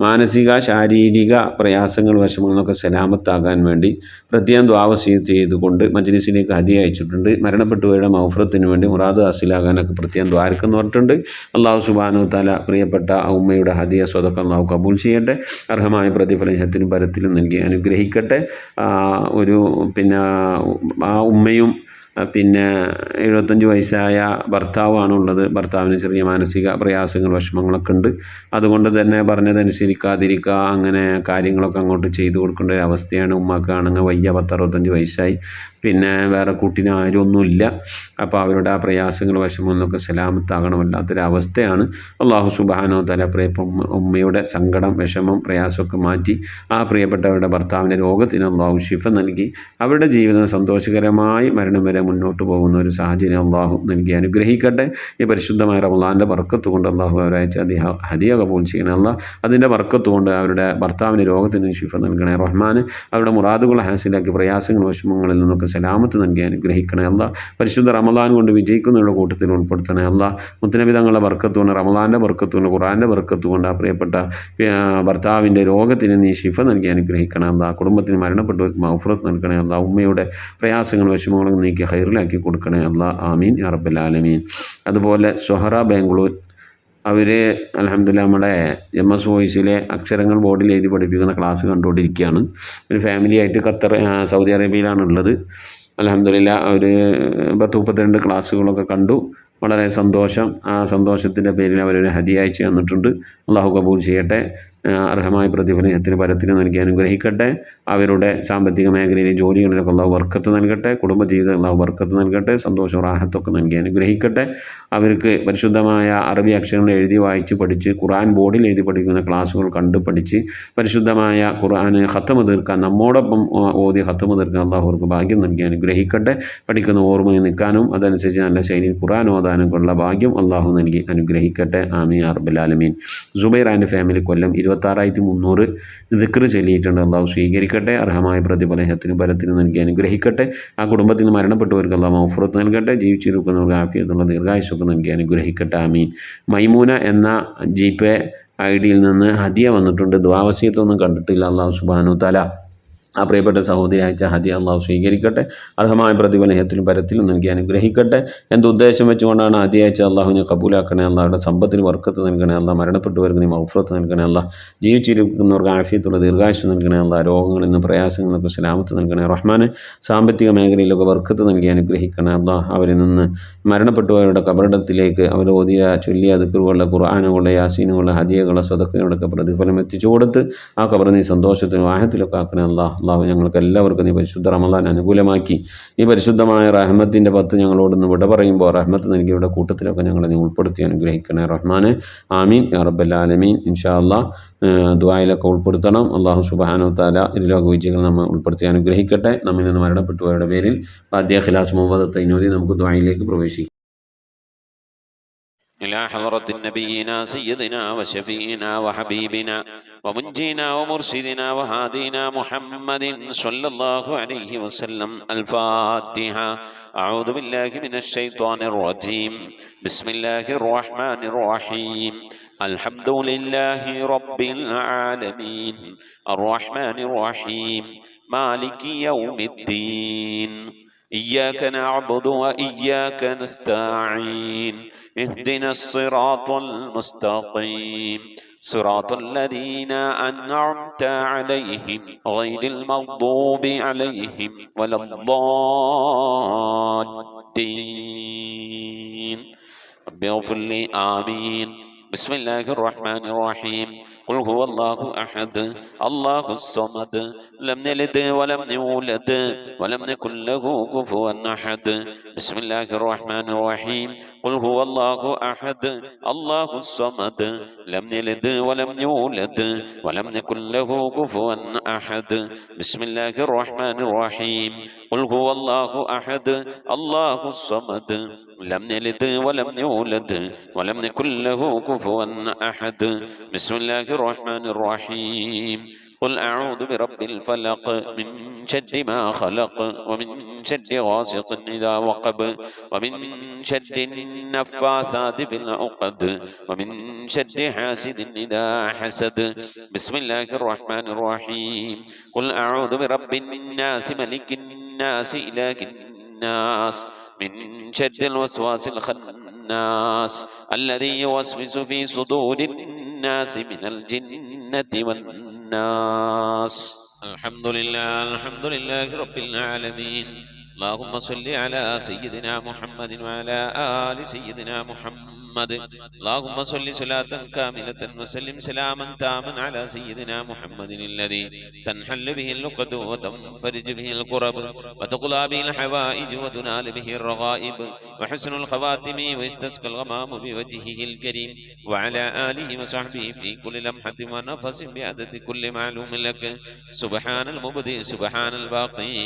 മാനസിക ശാരീരിക പ്രയാസങ്ങൾ വിഷമങ്ങളൊക്കെ സലാമത്താകാൻ വേണ്ടി പ്രത്യേകം ദുആ വസിയത്ത് ചെയ്തുകൊണ്ട് മജ്ലിസിലേക്ക് ഹദിയ അയച്ചിട്ടുണ്ട്. മരണപ്പെട്ടുപോയുടെ മഗ്ഫിറത്തിന് വേണ്ടി മുറാദ് ഹാസിലാകാനൊക്കെ പ്രത്യേകം ദ്വാരക്കെന്ന് പറഞ്ഞിട്ടുണ്ട്. അല്ലാഹു സുബ്ഹാനഹു വ തആല പ്രിയപ്പെട്ട ആ ഉമ്മയുടെ ഹദിയ സ്വതക്ക അല്ലാഹു കബൂൽ ചെയ്യട്ടെ. അർഹമായ പ്രതിഫലം ഹത്തിനും പരത്തിലും നൽകി അനുഗ്രഹിക്കട്ടെ. ആ ഉമ്മയും പിന്നെ 75 വയസ്സായ ഭർത്താവാണുള്ളത്. ഭർത്താവിന് ചെറിയ മാനസിക പ്രയാസങ്ങൾ വിഷമങ്ങളൊക്കെ ഉണ്ട്. അതുകൊണ്ട് തന്നെ പറഞ്ഞതനുസരിക്കാതിരിക്കുക, അങ്ങനെ കാര്യങ്ങളൊക്കെ അങ്ങോട്ട് ചെയ്തു കൊടുക്കേണ്ട ഒരു അവസ്ഥയാണ്. ഉമ്മക്കാണെങ്കിൽ വയ്യ, 10-65 വയസ്സായി, പിന്നെ വേറെ കൂട്ടിന് ആരൊന്നുമില്ല. അപ്പോൾ അവരുടെ ആ പ്രയാസങ്ങൾ വിഷമമൊന്നൊക്കെ സലാമത്താകണം, വല്ലാത്തൊരവസ്ഥയാണ്. അള്ളാഹു സുബ്ഹാനഹു വ തആല ഉമ്മയുടെ സങ്കടം വിഷമം പ്രയാസമൊക്കെ മാറ്റി ആ പ്രിയപ്പെട്ടവരുടെ ഭർത്താവിൻ്റെ രോഗത്തിന് അള്ളാഹു ശിഫ നൽകി അവരുടെ ജീവിതം സന്തോഷകരമായി മരണം വരെ മുന്നോട്ട് പോകുന്ന ഒരു സാഹചര്യം അള്ളാഹു നൽകി അനുഗ്രഹിക്കട്ടെ. ഈ പരിശുദ്ധമായ റമളാൻ്റെ ബർക്കത്ത് കൊണ്ട് അള്ളാഹു അവരയച്ച ഹദിയ കബൂൽ ചെയ്യണേ. അള്ളാഹ് അതിൻ്റെ ബർക്കത്ത് കൊണ്ട് അവരുടെ ഭർത്താവിൻ്റെ രോഗത്തിന് ശിഫ നൽകണേ റഹ്മാന്. അവരുടെ മുറാദുകൾ ഹാസിലാക്കി പ്രയാസങ്ങൾ വിഷമങ്ങളിൽ നിന്നൊക്കെ സലാമത്ത് നൽകി അനുഗ്രഹിക്കണേ. അള്ളാഹ് പരിശുദ്ധ റമളാൻ കൊണ്ട് വിജയിക്കുന്നവരുടെ കൂട്ടത്തിൽ ഉൾപ്പെടുത്തണേ. അള്ളാഹ് മുത്തനബി തങ്ങളുടെ ബർക്കത്ത് കൊണ്ട്, റമളാൻ്റെ ബർക്കത്ത് കൊണ്ട്, ഖുർആൻ്റെ ബർക്കത്ത് കൊണ്ട് ആ പ്രിയപ്പെട്ട ഭർത്താവിൻ്റെ രോഗത്തിന് നീ ശിഫ നൽകി അനുഗ്രഹിക്കണം. അള്ളാഹ് കുടുംബത്തിന് മരണപ്പെട്ടവർക്ക് മഗ്ഫിറത്ത് നൽകണേ. അള്ളാഹ് ഉമ്മയുടെ പ്രയാസങ്ങൾ വിഷമങ്ങളും നീക്കി ഖൈറിലാക്കി കൊടുക്കണേ. അള്ളാഹ് ആമീൻ യാ റബ്ബൽ ആലമീൻ. അതുപോലെ സുഹറ ബാംഗ്ലൂർ, അവർ അൽഹംദുലില്ലാ നമ്മുടെ MS വോയിസിലെ അക്ഷരങ്ങൾ ബോർഡിൽ എഴുതി പഠിപ്പിക്കുന്ന ക്ലാസ് കണ്ടുകൊണ്ടിരിക്കുകയാണ്. ഒരു ഫാമിലിയായിട്ട് സൗദി അറേബ്യയിലാണുള്ളത്. അൽഹംദുലില്ലാ അവർ 10-32 ക്ലാസ്സുകളൊക്കെ കണ്ടു. വളരെ സന്തോഷം. ആ സന്തോഷത്തിൻ്റെ പേരിൽ അവരൊരു ഹദിയ അയച്ച് തന്നിട്ടുണ്ട്. അള്ളാഹു കബൂൽ ചെയ്യട്ടെ. അർഹമായ പ്രതിഫലത്തിന് പരത്തിന് നൽകി അനുഗ്രഹിക്കട്ടെ. അവരുടെ സാമ്പത്തിക മേഖലയിലെ ജോലികളിലൊക്കെ അള്ളാഹു ബർക്കത്ത് നൽകട്ടെ. കുടുംബജീവിതം അള്ളാഹു ബർക്കത്ത് നൽകട്ടെ. സന്തോഷവും റാഹത്തൊക്കെ നൽകി അനുഗ്രഹിക്കട്ടെ. അവർക്ക് പരിശുദ്ധമായ അറബി അക്ഷരങ്ങൾ എഴുതി വായിച്ച് പഠിച്ച് ഖുർആൻ ബോർഡിൽ എഴുതി പഠിക്കുന്ന ക്ലാസ്സുകൾ കണ്ട് പഠിച്ച് പരിശുദ്ധമായ ഖുർആന് ഖത്തമ് തീർക്കാൻ, നമ്മോടൊപ്പം ഓതി ഖത്തമ് തീർക്കാൻ അള്ളാഹു അവർക്ക് ഭാഗ്യം നൽകി അനുഗ്രഹിക്കട്ടെ. പഠിക്കുന്ന ഓർമ്മയിൽ നിൽക്കാനും അതനുസരിച്ച് നല്ല ശൈലിയിൽ ഖുർആൻ ഓതാനും ഉള്ള ഭാഗ്യം അള്ളാഹു നൽകി അനുഗ്രഹിക്കട്ടെ. ആമീൻ യാ റബ്ബൽ ആലമീൻ. സുബൈർ ആൻഡ് ഫാമിലി കൊല്ലം 26,300 ദിക്ർ ചൊല്ലിയിട്ടുണ്ട്. അള്ളാഹു സ്വീകരിക്കട്ടെ. അർഹമായ പ്രതിഫലത്തിന് ഫലത്തിന് നൽകി അനുഗ്രഹിക്കട്ടെ. ആ കുടുംബത്തിൽ നിന്ന് മരണപ്പെട്ടവർക്ക് അള്ളാഹു മഗ്ഫിറത്ത് നൽകട്ടെ. ജീവിച്ചിരിക്കുന്നവർക്ക് ആഫിയത്തുള്ള ദീർഘായുസ്സൊക്കെ നൽകി അനുഗ്രഹിക്കട്ടെ. ആമീൻ. മൈമൂന എന്ന GPay ID നിന്ന് ഹദിയ വന്നിട്ടുണ്ട്. ദുആവസിയത്തൊന്നും കണ്ടിട്ടില്ല. അള്ളാഹു സുബ്ഹാനഹു വ തആല ആ പ്രിയപ്പെട്ട സഹോദരി അയച്ച ഹദിയ അള്ളാഹു സ്വീകരിക്കട്ടെ. അർഹമായ പ്രതിഫലത്തിലും പരത്തിലും നൽകി അനുഗ്രഹിക്കട്ടെ. എന്തുദ്ദേശം വെച്ചുകൊണ്ടാണ് ഹദിയ അയച്ച അള്ളാഹുവിനെ കബൂലാക്കണേ. അള്ളാഹുടെ സമ്പത്തിന് ബർക്കത്ത് നൽകണേ. അള്ളാഹ് മരണപ്പെട്ടവർക്ക് നീ മഗ്ഫിറത്ത് നൽകണേ. അള്ളാഹ് ജീവിച്ചിരിക്കുന്നവർക്ക് ആഫിയത്തുള്ള ദീർഘായുസ്സ് നൽകണേ. അള്ളാഹ് രോഗങ്ങളിൽ നിന്ന് പ്രയാസങ്ങൾക്ക് സലാമത്ത് നൽകണേ. റഹ്മാന് സാമ്പത്തിക മേഖലയിലൊക്കെ ബർക്കത്ത് നൽകി അനുഗ്രഹിക്കണേ. അള്ളാഹ് അവരിൽ നിന്ന് മരണപ്പെട്ടവരുടെ കബറിടത്തിലേക്ക് അവർ ഓതിയ ചൊല്ലിയ ദിക്റുകളുടെ ഖുർആനുകളുടെ യാസീനുകളുടെ ഹദിയകളുടെ സദഖകളുടെ പ്രതിഫലം എത്തിച്ചു കൊടുത്ത് ആ കബർ നീ സന്തോഷത്തിനും വാഹത്തിലൊക്കെ ആക്കണേ. അള്ളാഹു ഞങ്ങൾക്ക് എല്ലാവർക്കും നീ പരിശുദ്ധ റമളാൻ അനുകൂലമാക്കി ഈ പരിശുദ്ധമായ റഹ്മത്തിൻ്റെ 10 ഞങ്ങളോടൊന്ന് വിട പറയുമ്പോൾ റഹ്മത്ത് നൽകിയവരുടെ കൂട്ടത്തിലൊക്കെ ഞങ്ങളെ നീ ഉൾപ്പെടുത്തി അനുഗ്രഹിക്കണേ. റഹ്മാനെ ആമീൻ യാ റബ്ബൽ ആലമീൻ. ഇൻഷാ അള്ളാഹ് ദുആയിലൊക്കെ ഉൾപ്പെടുത്തണം. അള്ളാഹു സുബ്ഹാനഹു വ തആല ഇതിലൊക്കെ വിജയികൾ നമ്മൾ ഉൾപ്പെടുത്തി അനുഗ്രഹിക്കട്ടെ. നമ്മിൽ നിന്ന് മരണപ്പെട്ടവരുടെ പേരിൽ ഫാത്തിഹ ഖിലാസ് മുഹമ്മദ് തൈനൂരി നമുക്ക് ദുആയിലേക്ക് പ്രവേശിക്കാം. إلى حضرة نبينا سيدنا وشفينا وحبيبنا ومنجينا ومرشدنا وهادينا محمد صلى الله عليه وسلم. الفاتحة. أعوذ بالله من الشيطان الرجيم. بسم الله الرحمن الرحيم. الحمد لله رب العالمين الرحمن الرحيم مالك يوم الدين. إياك نعبد وإياك نستعين. اهدنا الصراط المستقيم صراط الذين أنعمت عليهم غير المغضوب عليهم ولا الضالين. رب اغفر لي. آمين. بسم الله الرحمن الرحيم. قل هو الله أحد الله الصمد لم يلد ولم يولد ولم يكن له كفوا أحد. بسم الله الرحمن الرحيم. قل هو الله أحد الله الصمد لم يلد ولم يولد ولم يكن له كفوا أحد. بسم الله الرحمن الرحيم. قل هو الله أحد الله الصمد لم يلد ولم يولد ولم يكن له كفوا أحد. بسم الله الرحمن الرحيم. قل أعوذ برب الفلق من شر ما خلق ومن شر غاسق إذا وقب ومن شر النفاثات في العقد ومن شر حاسد إذا حسد. بسم الله الرحمن الرحيم. قل أعوذ برب الناس ملك الناس إله الناس من شر الوسواس الخناس الذي يوسوس في صدور الناس من الجنة والناس. الحمد لله رب العالمين. اللهم صل على سيدنا محمد وعلى آل سيدنا محمد. اللهم صل صلاة كاملة وسلم سلاما تاما على سيدنا محمد الذي تنحل به اللقد وتنفرج به الكرب وتقضى به الحوائج وتنال به الرغائب وحسن الخواتم ويستسقى الغمام بوجهه الكريم وعلى آله وصحبه في كل لمحة ونفس بعدد كل معلوم لك. سبحان المبدئ سبحان الباقي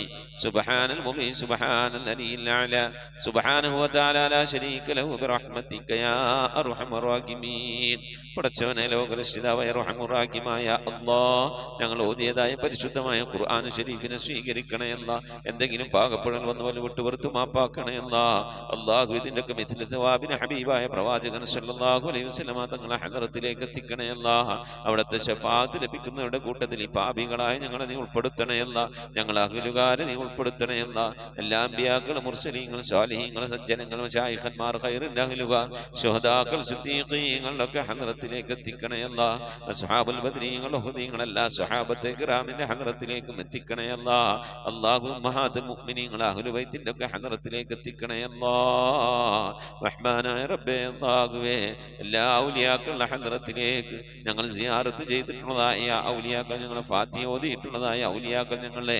سبحان المبين سبحان الذي الأعلى سبحانه وتعالى لا شريك له برحمتك يا أرحم الراحمين. പടച്ചവനെ ലോകരക്ഷിതാവായ റഹ്മാനുറഹീമായ അല്ലാഹ്, ഞങ്ങൾ ഓതിയതായ പരിശുദ്ധമായ ഖുർആൻ ശരീഫിനെ സ്വീകരിക്കണേ അല്ലാഹ്. എന്തെങ്കിലും പാകപ്പെടൽ വന്നു പോലെ വിട്ടുപുറത്തു മാപ്പാക്കണേ അല്ലാഹ്. അല്ലാഹു ഇതിൻ്റെയൊക്കെ മിഥ്ല സവാബിന് ഹബീബായ പ്രവാചകൻ സല്ലല്ലാഹു അലൈഹി വസല്ലമ തങ്ങളെ ഹദറത്തിലേക്ക് എത്തിക്കണേ അല്ലാഹ്. അവിടുത്തെ ശഫാഅത്ത് ലഭിക്കുന്നവരുടെ കൂട്ടത്തിൽ ഈ പാപികളായ ഞങ്ങളെ നീ ഉൾപ്പെടുത്തണേ അല്ലാഹ്. ഞങ്ങൾ അഹ്ലുകാരെ നീ ഉൾപ്പെടുത്തണേ അല്ലാഹ്. എല്ലാ അമ്പിയാക്കളും മുർസലീങ്ങൾ സ്വാലിഹീങ്ങൾ സജ്ജനങ്ങൾ മശായിഖന്മാർ ഖൈറിന്റെ അഹ്ലുകാർ ശുഹദാക്കൾ സിദ്ദീഖീങ്ങളൊക്കെ ഹദറത്തിലേക്ക് എത്തിക്കണേ അല്ലാഹ്. അസ്ഹാബുൽ ബദ്രീങ്ങൾ ഉഹദീങ്ങൾ എല്ലാ സ്വഹാബത്തെ കിറാമിന്റെ ഹദറത്തിലേക്കും എത്തിക്കണേ അല്ലാഹ്. അല്ലാഹു ഉമ്മഹാത്തുൽ മുഅ്മിനീങ്ങൾ അഹ്ലു ബൈത്തിന്റെ ഒക്കെ ഹദറത്തിലേക്ക് എത്തിക്കണേ അല്ലാഹ്. റഹ്മാനായ റബ്ബേ അല്ലാഹുവേ, എല്ലാ ഔലിയാക്കളുടെ ഹദറത്തിലേക്ക് ഞങ്ങൾ സിയാറത്ത് ചെയ്തിട്ടുള്ളതായ ഔലിയാക്കൾ, ഞങ്ങളെ ഫാത്തിഹ ഓതിയിട്ടുള്ളതായ ഔലിയാക്കൾ, ഞങ്ങളുടെ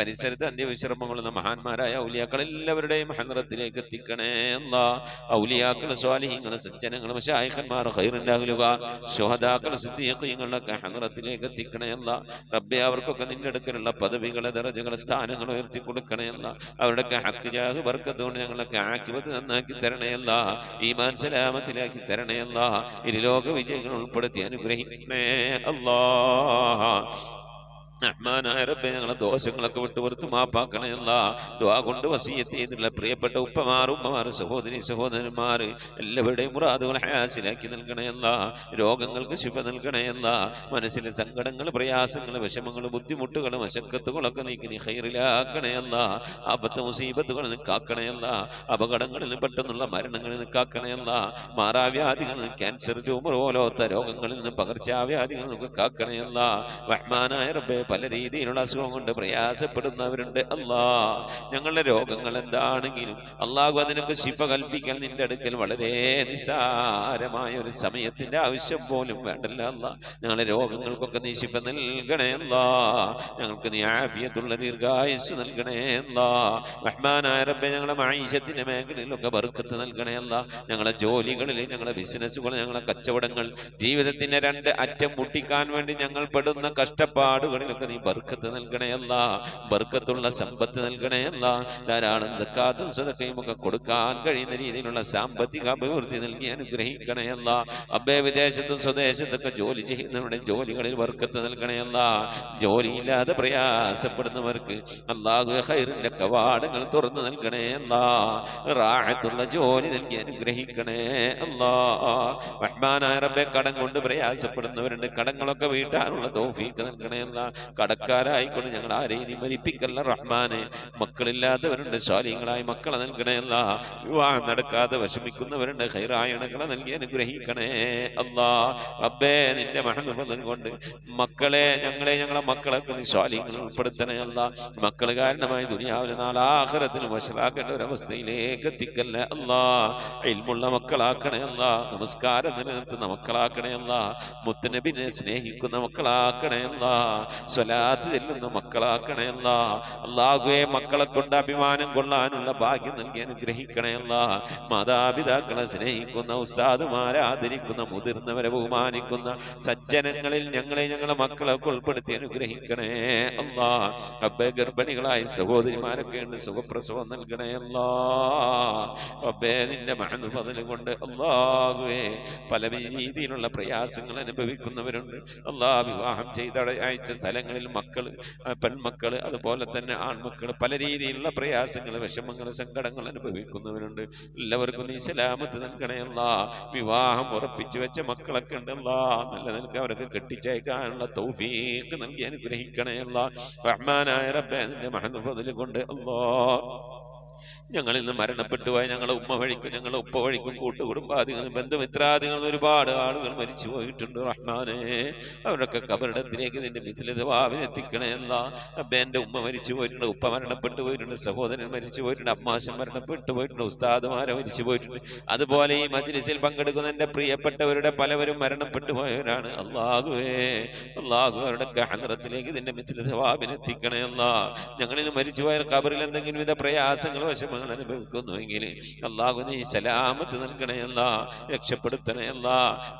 പരിസരത്ത് അന്ത്യവിശ്രമങ്ങളുള്ള മഹാന്മാരായ ഔലിയാക്കൾ എല്ലാവരുടെയും ഹദറത്തിലേക്ക് എത്തിക്കണേ അല്ലാഹ്. ഔലിയാക്കൾ സ്വാലിഹീങ്ങൾ സജ്ജനങ്ങൾ മശായിഖന്മാർ ഖൈറിന്റെ അഹ്ലുകാർ ശുഹദാക്കൾ സിദ്ദീഖീങ്ങളുടെ ഹദറത്തിലേക്ക് എത്തിക്കണേ അല്ലാഹ്. റബ്ബേ, അവർക്കൊക്കെ നിന്റെ അടുക്കലുള്ള പദവികളെ ദറജകളെ സ്ഥാനങ്ങൾ ഉയർത്തി കൊടുക്കണേ അല്ലാഹ്. അവരുടെയൊക്കെ ഹക്ക് ജാഹ് ബർക്കത്ത് കൊണ്ട് ഞങ്ങളൊക്കെ ആഖിബത്ത് നന്നാക്കി തരണേ അല്ലാഹ്. ഈമാൻ സലാമത്തിലാക്കി തരണേ അല്ലാഹ്. ഇരുലോക വിജയങ്ങൾ ഉൾപ്പെടുത്തി അനുഗ്രഹിക്കണേ അല്ലാഹ്. റഹ്മാനായ റബ്ബേ, ഞങ്ങളെ ദോഷങ്ങളൊക്കെ വിട്ടുപുറത്ത് മാപ്പാക്കണേ അല്ലാഹ്. ദുആ കൊണ്ട് വസിയത്ത് ചെയ്തിട്ടുള്ള പ്രിയപ്പെട്ട ഉപ്പമാർ സഹോദരി സഹോദരന്മാർ എല്ലാവരുടെയും മുറാദുകൾ ഹാസിലാക്കി നൽകണേ അല്ലാഹ്. രോഗങ്ങൾക്ക് ശിഫ നൽകണേ അല്ലാഹ്. മനസ്സിലെ സങ്കടങ്ങൾ പ്രയാസങ്ങൾ വിഷമങ്ങൾ ബുദ്ധിമുട്ടുകൾ മശക്കത്തുകളൊക്കെ നീക്കി നീ ഖൈറിലാക്കണേ അല്ലാഹ്. ആഫത്ത് മുസീബത്തുകളിൽ നിന്ന് കാക്കണേ അല്ലാഹ്. അപകടങ്ങളിൽ നിന്ന് പെട്ടെന്നുള്ള മരണങ്ങളിൽ നിന്ന് കാക്കണേ അല്ലാഹ്. മാറാവ്യാധികളിൽ നിന്ന് ക്യാൻസർ ട്യൂമർ പോലത്തെ രോഗങ്ങളിൽ നിന്ന് പകർച്ചാവ്യാധികളിൽ നിന്നൊക്കെ കാക്കണേ അല്ലാഹ്. റഹ്മാനായ റബ്ബേ, പല രീതിയിലുള്ള അസുഖം കൊണ്ട് പ്രയാസപ്പെടുന്നവരുണ്ട് അല്ലാഹ്. ഞങ്ങളുടെ രോഗങ്ങൾ എന്താണെങ്കിലും അല്ലാഹു അതിനൊക്കെ ശിഫ കൽപ്പിക്കാൻ നിന്റെ അടുക്കൽ വളരെ നിസ്സാരമായ ഒരു സമയത്തിന്റെ ആവശ്യം പോലും വേണ്ടല്ല അല്ലാഹ്. ഞങ്ങളുടെ രോഗങ്ങൾക്കൊക്കെ നീ ശിഫ നൽകണേ അല്ലാഹ്. ഞങ്ങൾക്ക് നീ ആഫിയത്തുള്ള ദീർഘായുസ് നൽകണേ അല്ലാഹ്. റഹ്മാനായ റബ്ബേ, ഞങ്ങളുടെ മഈശത്തിന്റെ മേഖലയിലൊക്കെ ബർക്കത്ത് നൽകണേ അല്ലാഹ്. ഞങ്ങളുടെ ജോലികളിൽ, ഞങ്ങളുടെ ബിസിനസ്സുകൾ, ഞങ്ങളുടെ കച്ചവടങ്ങൾ, ജീവിതത്തിന്റെ രണ്ട് അറ്റം മുട്ടിക്കാൻ വേണ്ടി ഞങ്ങൾ പെടുന്ന കഷ്ടപ്പാടുകളിലൊക്കെ നീ ബർക്കത്ത് നൽകണേ അല്ലാഹ്. ബർക്കത്തുള്ള സമ്പത്ത് നൽകണേ അല്ലാഹ്. ധാരാളം സക്കാത്തും സദഖയും ഒക്കെ കൊടുക്കാൻ കഴിയുന്ന രീതിയിലുള്ള സാമ്പത്തിക അഭിവൃദ്ധി നൽകി അനുഗ്രഹിക്കണേ അല്ലാഹ്. അബ്ബേ, വിദേശത്തും സ്വദേശത്തൊക്കെ ജോലി ചെയ്യുന്നവരുടെ ജോലികളിൽ ബർക്കത്ത് നൽകണേ അല്ലാഹ്. ജോലിയില്ലാതെ പ്രയാസപ്പെടുന്നവർക്ക് അല്ലാഹു ഖൈറിന്റെ കവാടങ്ങൾ തുറന്നു നൽകണേ അല്ലാഹ്. റാഹത്തുള്ള ജോലി നൽകി അനുഗ്രഹിക്കണേ അല്ലാഹ്. റഹ്മാനായ റബ്ബേ, കടം കൊണ്ട് പ്രയാസപ്പെടുന്നവരുണ്ട്, കടങ്ങളൊക്കെ വീട്ടാനുള്ള തൗഫീഖ് നൽകണേ അല്ലാഹ്. കടക്കാരായിക്കൊണ്ട് ഞങ്ങൾ ആരെയും നീ മരിപ്പിക്കല്ല റഹ്മാനെ. മക്കളില്ലാത്തവരുണ്ട്, സ്വാലിഹീങ്ങളായ മക്കളെ നൽകണേ അല്ലാഹ്. വിവാഹം നടക്കാതെ വിഷമിക്കുന്നവരുണ്ട്, ഖൈറായ ഇണകളെ നൽകി അനുഗ്രഹിക്കണേ അല്ലാഹ്. റബ്ബേ, നിന്റെ മഹത്വം കൊണ്ട് മക്കളെ, ഞങ്ങളെ മക്കളൊക്കെ നീ സ്വാലിഹീങ്ങളിൽ ഉൾപ്പെടുത്തണേ അല്ലാഹ്. മക്കൾ കാരണമായി ദുനിയാവിലെ നാളെ ആഖിറത്തിൽ വശലാക്കേണ്ട ഒരവസ്ഥയിലേക്ക് എത്തിക്കല്ലേ അല്ലാഹ്. ഇൽമുള്ള മക്കളാക്കണേ അല്ലാഹ്. നമസ്കാരം നിലനിർത്തുന്ന മക്കളാക്കണേ അല്ലാഹ്. മുത്തുനബിനെ സ്നേഹിക്കുന്ന മക്കളാക്കണേ അല്ലാഹ്. സ്വലാത്ത് ചെല്ലുന്ന മക്കളാക്കണേ അല്ലാഹ്. അല്ലാഹുവേ, മക്കളെ കൊണ്ട് അഭിമാനം കൊള്ളാനുള്ള ഭാഗ്യം നൽകി അനുഗ്രഹിക്കണേ അല്ലാഹ്. മാതാപിതാക്കളെ സ്നേഹിക്കുന്ന, ഉസ്താദുമാരെ ആദരിക്കുന്ന, മുതിർന്നവരെ ബഹുമാനിക്കുന്ന സജ്ജനങ്ങളിൽ ഞങ്ങളെ മക്കളൊക്കെ ഉൾപ്പെടുത്തി അനുഗ്രഹിക്കണേ അല്ലാഹ്. റബ്ബേ, ഗർഭിണികളായ സഹോദരിമാരൊക്കെ ഉണ്ട്, സുഖപ്രസവം നൽകണേ അല്ലാഹ്. റബ്ബേ, നിന്റെ മഹത്വം കൊണ്ട് അല്ലാഹുവേ, പല രീതിയിലുള്ള പ്രയാസങ്ങൾ അനുഭവിക്കുന്നവരുണ്ട് അല്ലാഹ്. വിവാഹം ചെയ്ത അയച്ച സ്ഥലങ്ങളിൽ മക്കൾ, പെൺമക്കൾ, അതുപോലെ തന്നെ ആൺമക്കൾ പല രീതിയിലുള്ള പ്രയാസങ്ങൾ, വിഷമങ്ങൾ, സങ്കടങ്ങൾ അനുഭവിക്കുന്നവരുണ്ട്. എല്ലാവർക്കും നീ സലാമത്ത് നൽകണേ അല്ലാഹ്. വിവാഹം ഉറപ്പിച്ചു വെച്ച മക്കളൊക്കെ ഉണ്ട് അല്ലാഹ്. നല്ല നിനക്ക് അവർക്ക് കെട്ടിച്ചയക്കാനുള്ള തൗഫീഖ് നൽകി അനുഗ്രഹിക്കണേ അല്ലാഹ്. റഹ്മാനായ റബ്ബേ, നിന്റെ മഹത്വം കൊണ്ട് അല്ലാഹ് ഞങ്ങളിൽ നിന്ന് മരണപ്പെട്ടു പോയ ഞങ്ങളുടെ ഉമ്മ വഴിക്കും ഞങ്ങളുടെ ഉപ്പ വഴിക്കും കൂട്ടുകുടുംബാദികളും ബന്ധുമിത്രാദികളും ഒരുപാട് ആളുകൾ മരിച്ചു പോയിട്ടുണ്ട് റഹ്മാനെ. അവരൊക്കെ കബറിടത്തിലേക്ക് നിന്റെ മിഥിലതവാവിനെത്തിക്കണേ അല്ല. റബ്ബേ, എൻ്റെ ഉമ്മ മരിച്ചു പോയിട്ടുണ്ട്, ഉപ്പ മരണപ്പെട്ടു പോയിട്ടുണ്ട്, സഹോദരൻ മരിച്ചു പോയിട്ടുണ്ട്, അമ്മാശൻ മരണപ്പെട്ടു പോയിട്ടുണ്ട്, ഉസ്താദുമാരെ മരിച്ചു പോയിട്ടുണ്ട്. അതുപോലെ ഈ മജ്ലിസിൽ പങ്കെടുക്കുന്ന എൻ്റെ പ്രിയപ്പെട്ടവരുടെ പലവരും മരണപ്പെട്ടു പോയവരാണ്. അല്ലാഹുവേ, അല്ലാഹു അവരുടെയൊക്കെ ഹദ്റത്തിലേക്ക് നിന്റെ മിഥിലതവാവിനെത്തിക്കണേ അല്ല. ഞങ്ങളിൽ മരിച്ചുപോയ ഖബറിൽ എന്തെങ്കിലും വിധ പ്രയാസങ്ങളോ വിഷമങ്ങൾ അനുഭവിക്കുന്നുവെങ്കിൽ അല്ലാഹു നീ സലാമത്ത് നൽകണേ അല്ല, രക്ഷപ്പെടുത്തണേ അല്ല.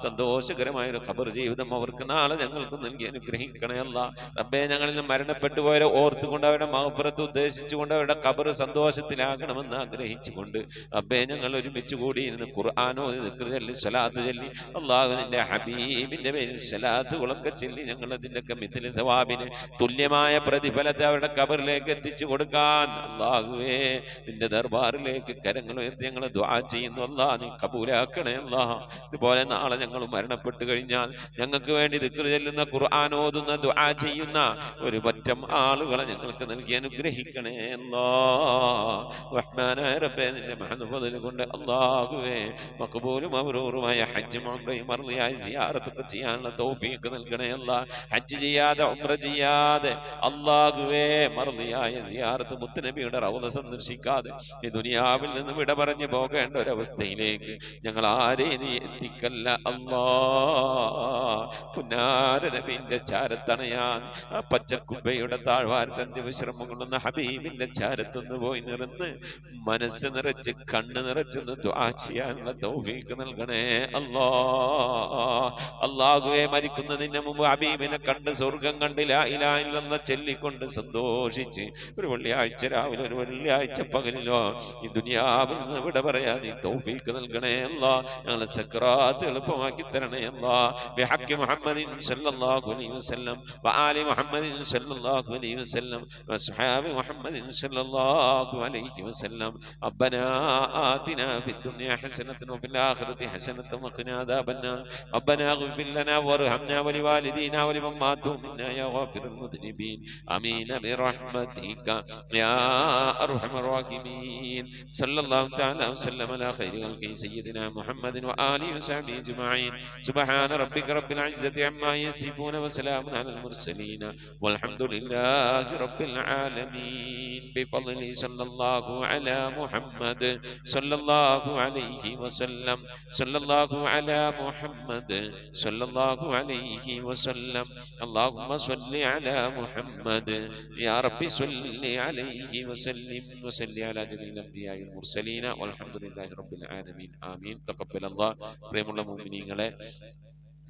സന്തോഷകരമായ ഒരു ഖബർ ജീവിതം അവർക്ക് നാളെ ഞങ്ങൾക്ക് നൽകി അനുഗ്രഹിക്കണേ അല്ല. റബ്ബേ, ഞങ്ങളിൽ നിന്ന് മരണപ്പെട്ടു പോയവരെ ഓർത്തുകൊണ്ട് അവരുടെ മഗ്ഫിറത്ത് ഉദ്ദേശിച്ചുകൊണ്ട് അവരുടെ ഖബർ സന്തോഷത്തിലാകണമെന്ന് ആഗ്രഹിച്ചുകൊണ്ട് റബ്ബേ, ഞങ്ങൾ ഒരുമിച്ച് കൂടിയിരുന്ന് ഖുർആനോ ദിക്ർ ചൊല്ലി സ്വലാത്ത് ചൊല്ലി അല്ലാഹു നിന്റെ ഹബീബിന്റെ പേരിൽ സ്വലാത്തുകളൊക്കെ ചൊല്ലി ഞങ്ങൾ അതിൻ്റെയൊക്കെ മിഥില സവാബിന് തുല്യമായ പ്രതിഫലത്തെ അവരുടെ ഖബറിലേക്ക് എത്തിച്ചു കൊടുക്കാൻ അല്ലാഹുവേ നിന്റെ ദർബാറിലേക്ക് കരങ്ങൾ ഉയർത്തി ഞങ്ങൾ ദുആ ചെയ്യുന്നു. അല്ലാഹ് നീ കബൂലാക്കണേ അല്ലാഹ്. ഇതുപോലെ നാളെ ഞങ്ങൾ മരണപ്പെട്ടു കഴിഞ്ഞാൽ ഞങ്ങൾക്ക് വേണ്ടി ദിക്ർ ചൊല്ലുന്ന ഖുർആൻ ഓതുന്ന ദുആ ചെയ്യുന്ന ഒരു പറ്റം ആളുകളെ ഞങ്ങൾക്ക് നൽകി അനുഗ്രഹിക്കണേ അല്ലാഹ്. റഹ്മാനായ റബ്ബേ, നിന്റെ മഹദ് കൊണ്ട് അല്ലാഹുവേ മഖബൂലും മബ്റൂറുമായ ഹജ്ജും ഉംറയും മർളിയായ സിയാറത്തൊക്കെ ചെയ്യാനുള്ള തൗഫീഖ് നൽകണേ അല്ലാഹ്. ഹജ്ജ് ചെയ്യാതെ ഉംറ ചെയ്യാതെ അല്ലാഹുവേ മർളിയായ സിയാറത്ത് മുത്തുനബിയുടെ റൗള സന്ദർശിക്കാതെ ഈ ദുനിയാവിൽ നിന്ന് വിട പറഞ്ഞു പോകേണ്ട ഒരവസ്ഥയിലേക്ക് ഞങ്ങൾ ആരെയും നീ എത്തിക്കല്ല അല്ലാഹ്. പുന്നാര നബിന്റെ ചാരത്തണയാൻ ആ പച്ചക്കുബയുടെ താഴ്വാരത്തന്റെ വിശ്രമം കൊള്ളുന്ന ഹബീബിന്റെ ചാരത്തൊന്ന് പോയി നിറന്ന് മനസ്സ് നിറച്ച് കണ്ണ് നിറച്ചൊന്ന് ദുആ ചെയ്യാനുള്ള തൗഫീഖ് നൽകണേ അല്ലാഹ്. അല്ലാഹുവേ, മരിക്കുന്നതിന് മുമ്പ് ഹബീബിനെ കണ്ട് സ്വർഗം കണ്ട് ലാ ഇലാഹ ഇല്ലല്ലാഹ് ചൊല്ലിക്കൊണ്ട് സന്തോഷിച്ച് ഒരു വെള്ളിയാഴ്ച രാവിലെ ഒരു വെള്ളിയാഴ്ച പകലിലോ ഈ ദുനിയാവിൽ നിന്ന് വിട പറയാ നീ തൗഫീഖ് നൽകണേ അല്ലാഹ്. ഞങ്ങളെ സക്രാത്ത് എളുപ്പമാക്കി തരണേ അല്ലാഹ്. ബിഹഖി മുഹമ്മദിൻ സല്ലല്ലാഹു അലൈഹി വസല്ലം വആലി മുഹമ്മദിൻ സല്ലല്ലാഹു അലൈഹി വസല്ലം വസ്ഹാബി മുഹമ്മദിൻ സല്ലല്ലാഹു അലൈഹി വസല്ലം. റബ്ബനാ ആതിനാ ഫിദ്ദുനിയാ ഹസനതൻ വഫിൽ ആഖിറതി ഹസനതൻ വഖിനാ അദാബന്നാർ. റബ്ബനാ ഇഗ്ഫിർ ലനാ വർഹംനാ വലിവാലിദീനാ വലിമൻ മാതു മിന്നാ യാ ഗാഫിറുൽ മുദ്നിബീൻ. ആമീൻ ബിറഹ്മതിക യാ അർഹമർ റഹീമീൻ. സല്ലല്ലാഹു തആല വസല്ലം അലാ ഖൈരി ഖൽഖി സയ്യിദിനാ മുഹമ്മദിൻ വആലിഹി വസഹ്ബിഹി അജ്മഈൻ. സുബ്ഹാന റബ്ബിക റബ്ബിൽ ഇസ്സതി അമ്മാ യസിഫൂന വസലാമുൻ അലൽ മുർസലീൻ വൽഹംദുലില്ലാഹി റബ്ബിൽ ആലമീൻ. ബിഫദ്ലി സല്ലല്ലാഹു അലാ മുഹമ്മദ് സല്ലല്ലാഹു അലൈഹി വസല്ലം. സല്ലല്ലാഹു അലാ മുഹമ്മദ് സല്ലല്ലാഹു അലൈഹി വസല്ലം. അല്ലാഹുമ്മ സ്വല്ലി അലാ മുഹമ്മദ് യാ റബ്ബി സ്വല്ലി അലൈഹി വസല്ലിം വസല്ലി അലാ ജമീഇൽ അംബിയാഇൽ മുർസലീന വൽഹംദുലില്ലാഹി റബ്ബിൽ ആലമീൻ. ആമീൻ. തഖബ്ബലല്ലാഹ്. പ്രിയമുള്ള മുഅ്മിനീങ്ങളെ,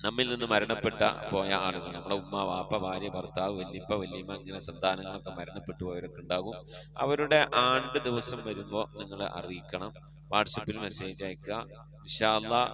നമ്മിൽ നിന്ന് മരണപ്പെട്ട പോയ ആളുകൾ, നമ്മുടെ ഉമ്മ, വാപ്പ, ഭാര്യ, ഭർത്താവ്, വല്യപ്പ, വല്യമ്മ, അങ്ങനെ സന്താനങ്ങളൊക്കെ മരണപ്പെട്ടു പോയവരൊക്കെ ഉണ്ടാകും. അവരുടെ ആണ്ട് ദിവസം വരുമ്പോൾ നിങ്ങൾ അറിയിക്കണം. വാട്സപ്പിൽ മെസ്സേജ് അയക്കുക. ഇൻഷാ അല്ലാഹ്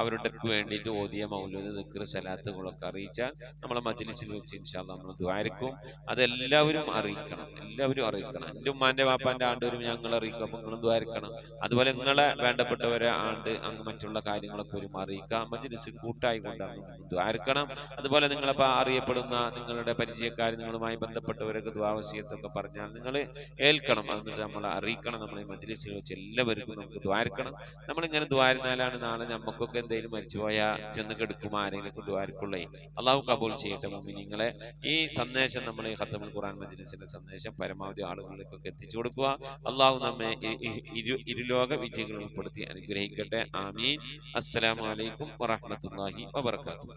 അവരുടെ വേണ്ടിയിട്ട് ഓതിയ മൗലൂദ് ദിക്ർ സലാത്തുകളൊക്കെ അറിയിച്ചാൽ നമ്മളെ മജ്ലിസിൽ വെച്ച് ഇൻഷാ അല്ലാഹ് നമ്മൾ ദുആയിരിക്കും. അതെല്ലാവരും അറിയിക്കണം, എല്ലാവരും അറിയിക്കണം. എൻ്റെ ഉമ്മാൻ്റെ വാപ്പാൻ്റെ ആണ്ട് വരും ഞങ്ങൾ അറിയിക്കും, അപ്പം നിങ്ങളും ദുആയിരിക്കണം. അതുപോലെ നിങ്ങളെ വേണ്ടപ്പെട്ടവരെ ആണ്ട് അങ്ങ് മറ്റുള്ള കാര്യങ്ങളൊക്കെ വരും അറിയിക്കുക. മജ്ലിസ് കൂട്ടായി കൊണ്ടാണ് ദുആയിരിക്കണം. അതുപോലെ നിങ്ങളിപ്പോൾ അറിയപ്പെടുന്ന നിങ്ങളുടെ പരിചയക്കാർ, നിങ്ങളുമായി ബന്ധപ്പെട്ടവരൊക്കെ ദുആവസിയത്തൊക്കെ പറഞ്ഞാൽ നിങ്ങൾ ഏൽക്കണം. എന്നിട്ട് നമ്മളെ അറിയിക്കണം. നമ്മൾ ഈ മജ്ലിസിൽ വെച്ച് എല്ലാവർക്കും നമുക്ക് ദുആയിരിക്കണം. നമ്മളിങ്ങനെ ദുആയിരുന്നാലാണ് നാളെ നമുക്കൊക്കെ എന്തെങ്കിലും മരിച്ചുപോയാൽ ചെന്ന് കെടുക്കും ആരെങ്കിലും ദുആയിരിക്കുള്ളേ. അള്ളാഹു കബൂൽ ചെയ്യട്ടെ. മുഅ്മിനീങ്ങളെ, ഈ സന്ദേശം നമ്മൾ ഈ ഖത്തമുൽ ഖുർആൻ മജ്ലിസിന്റെ സന്ദേശം പരമാവധി ആളുകളിലേക്കൊക്കെ എത്തിച്ചു കൊടുക്കുക. അള്ളാഹു നമ്മെ ഇരുലോക വിജയികൾ ഉൾപ്പെടുത്തി അനുഗ്രഹിക്കട്ടെ. ആമീൻ. അസ്സലാമു അലൈക്കും വറഹ്മത്തുള്ളാഹി വബറകാതുഹു.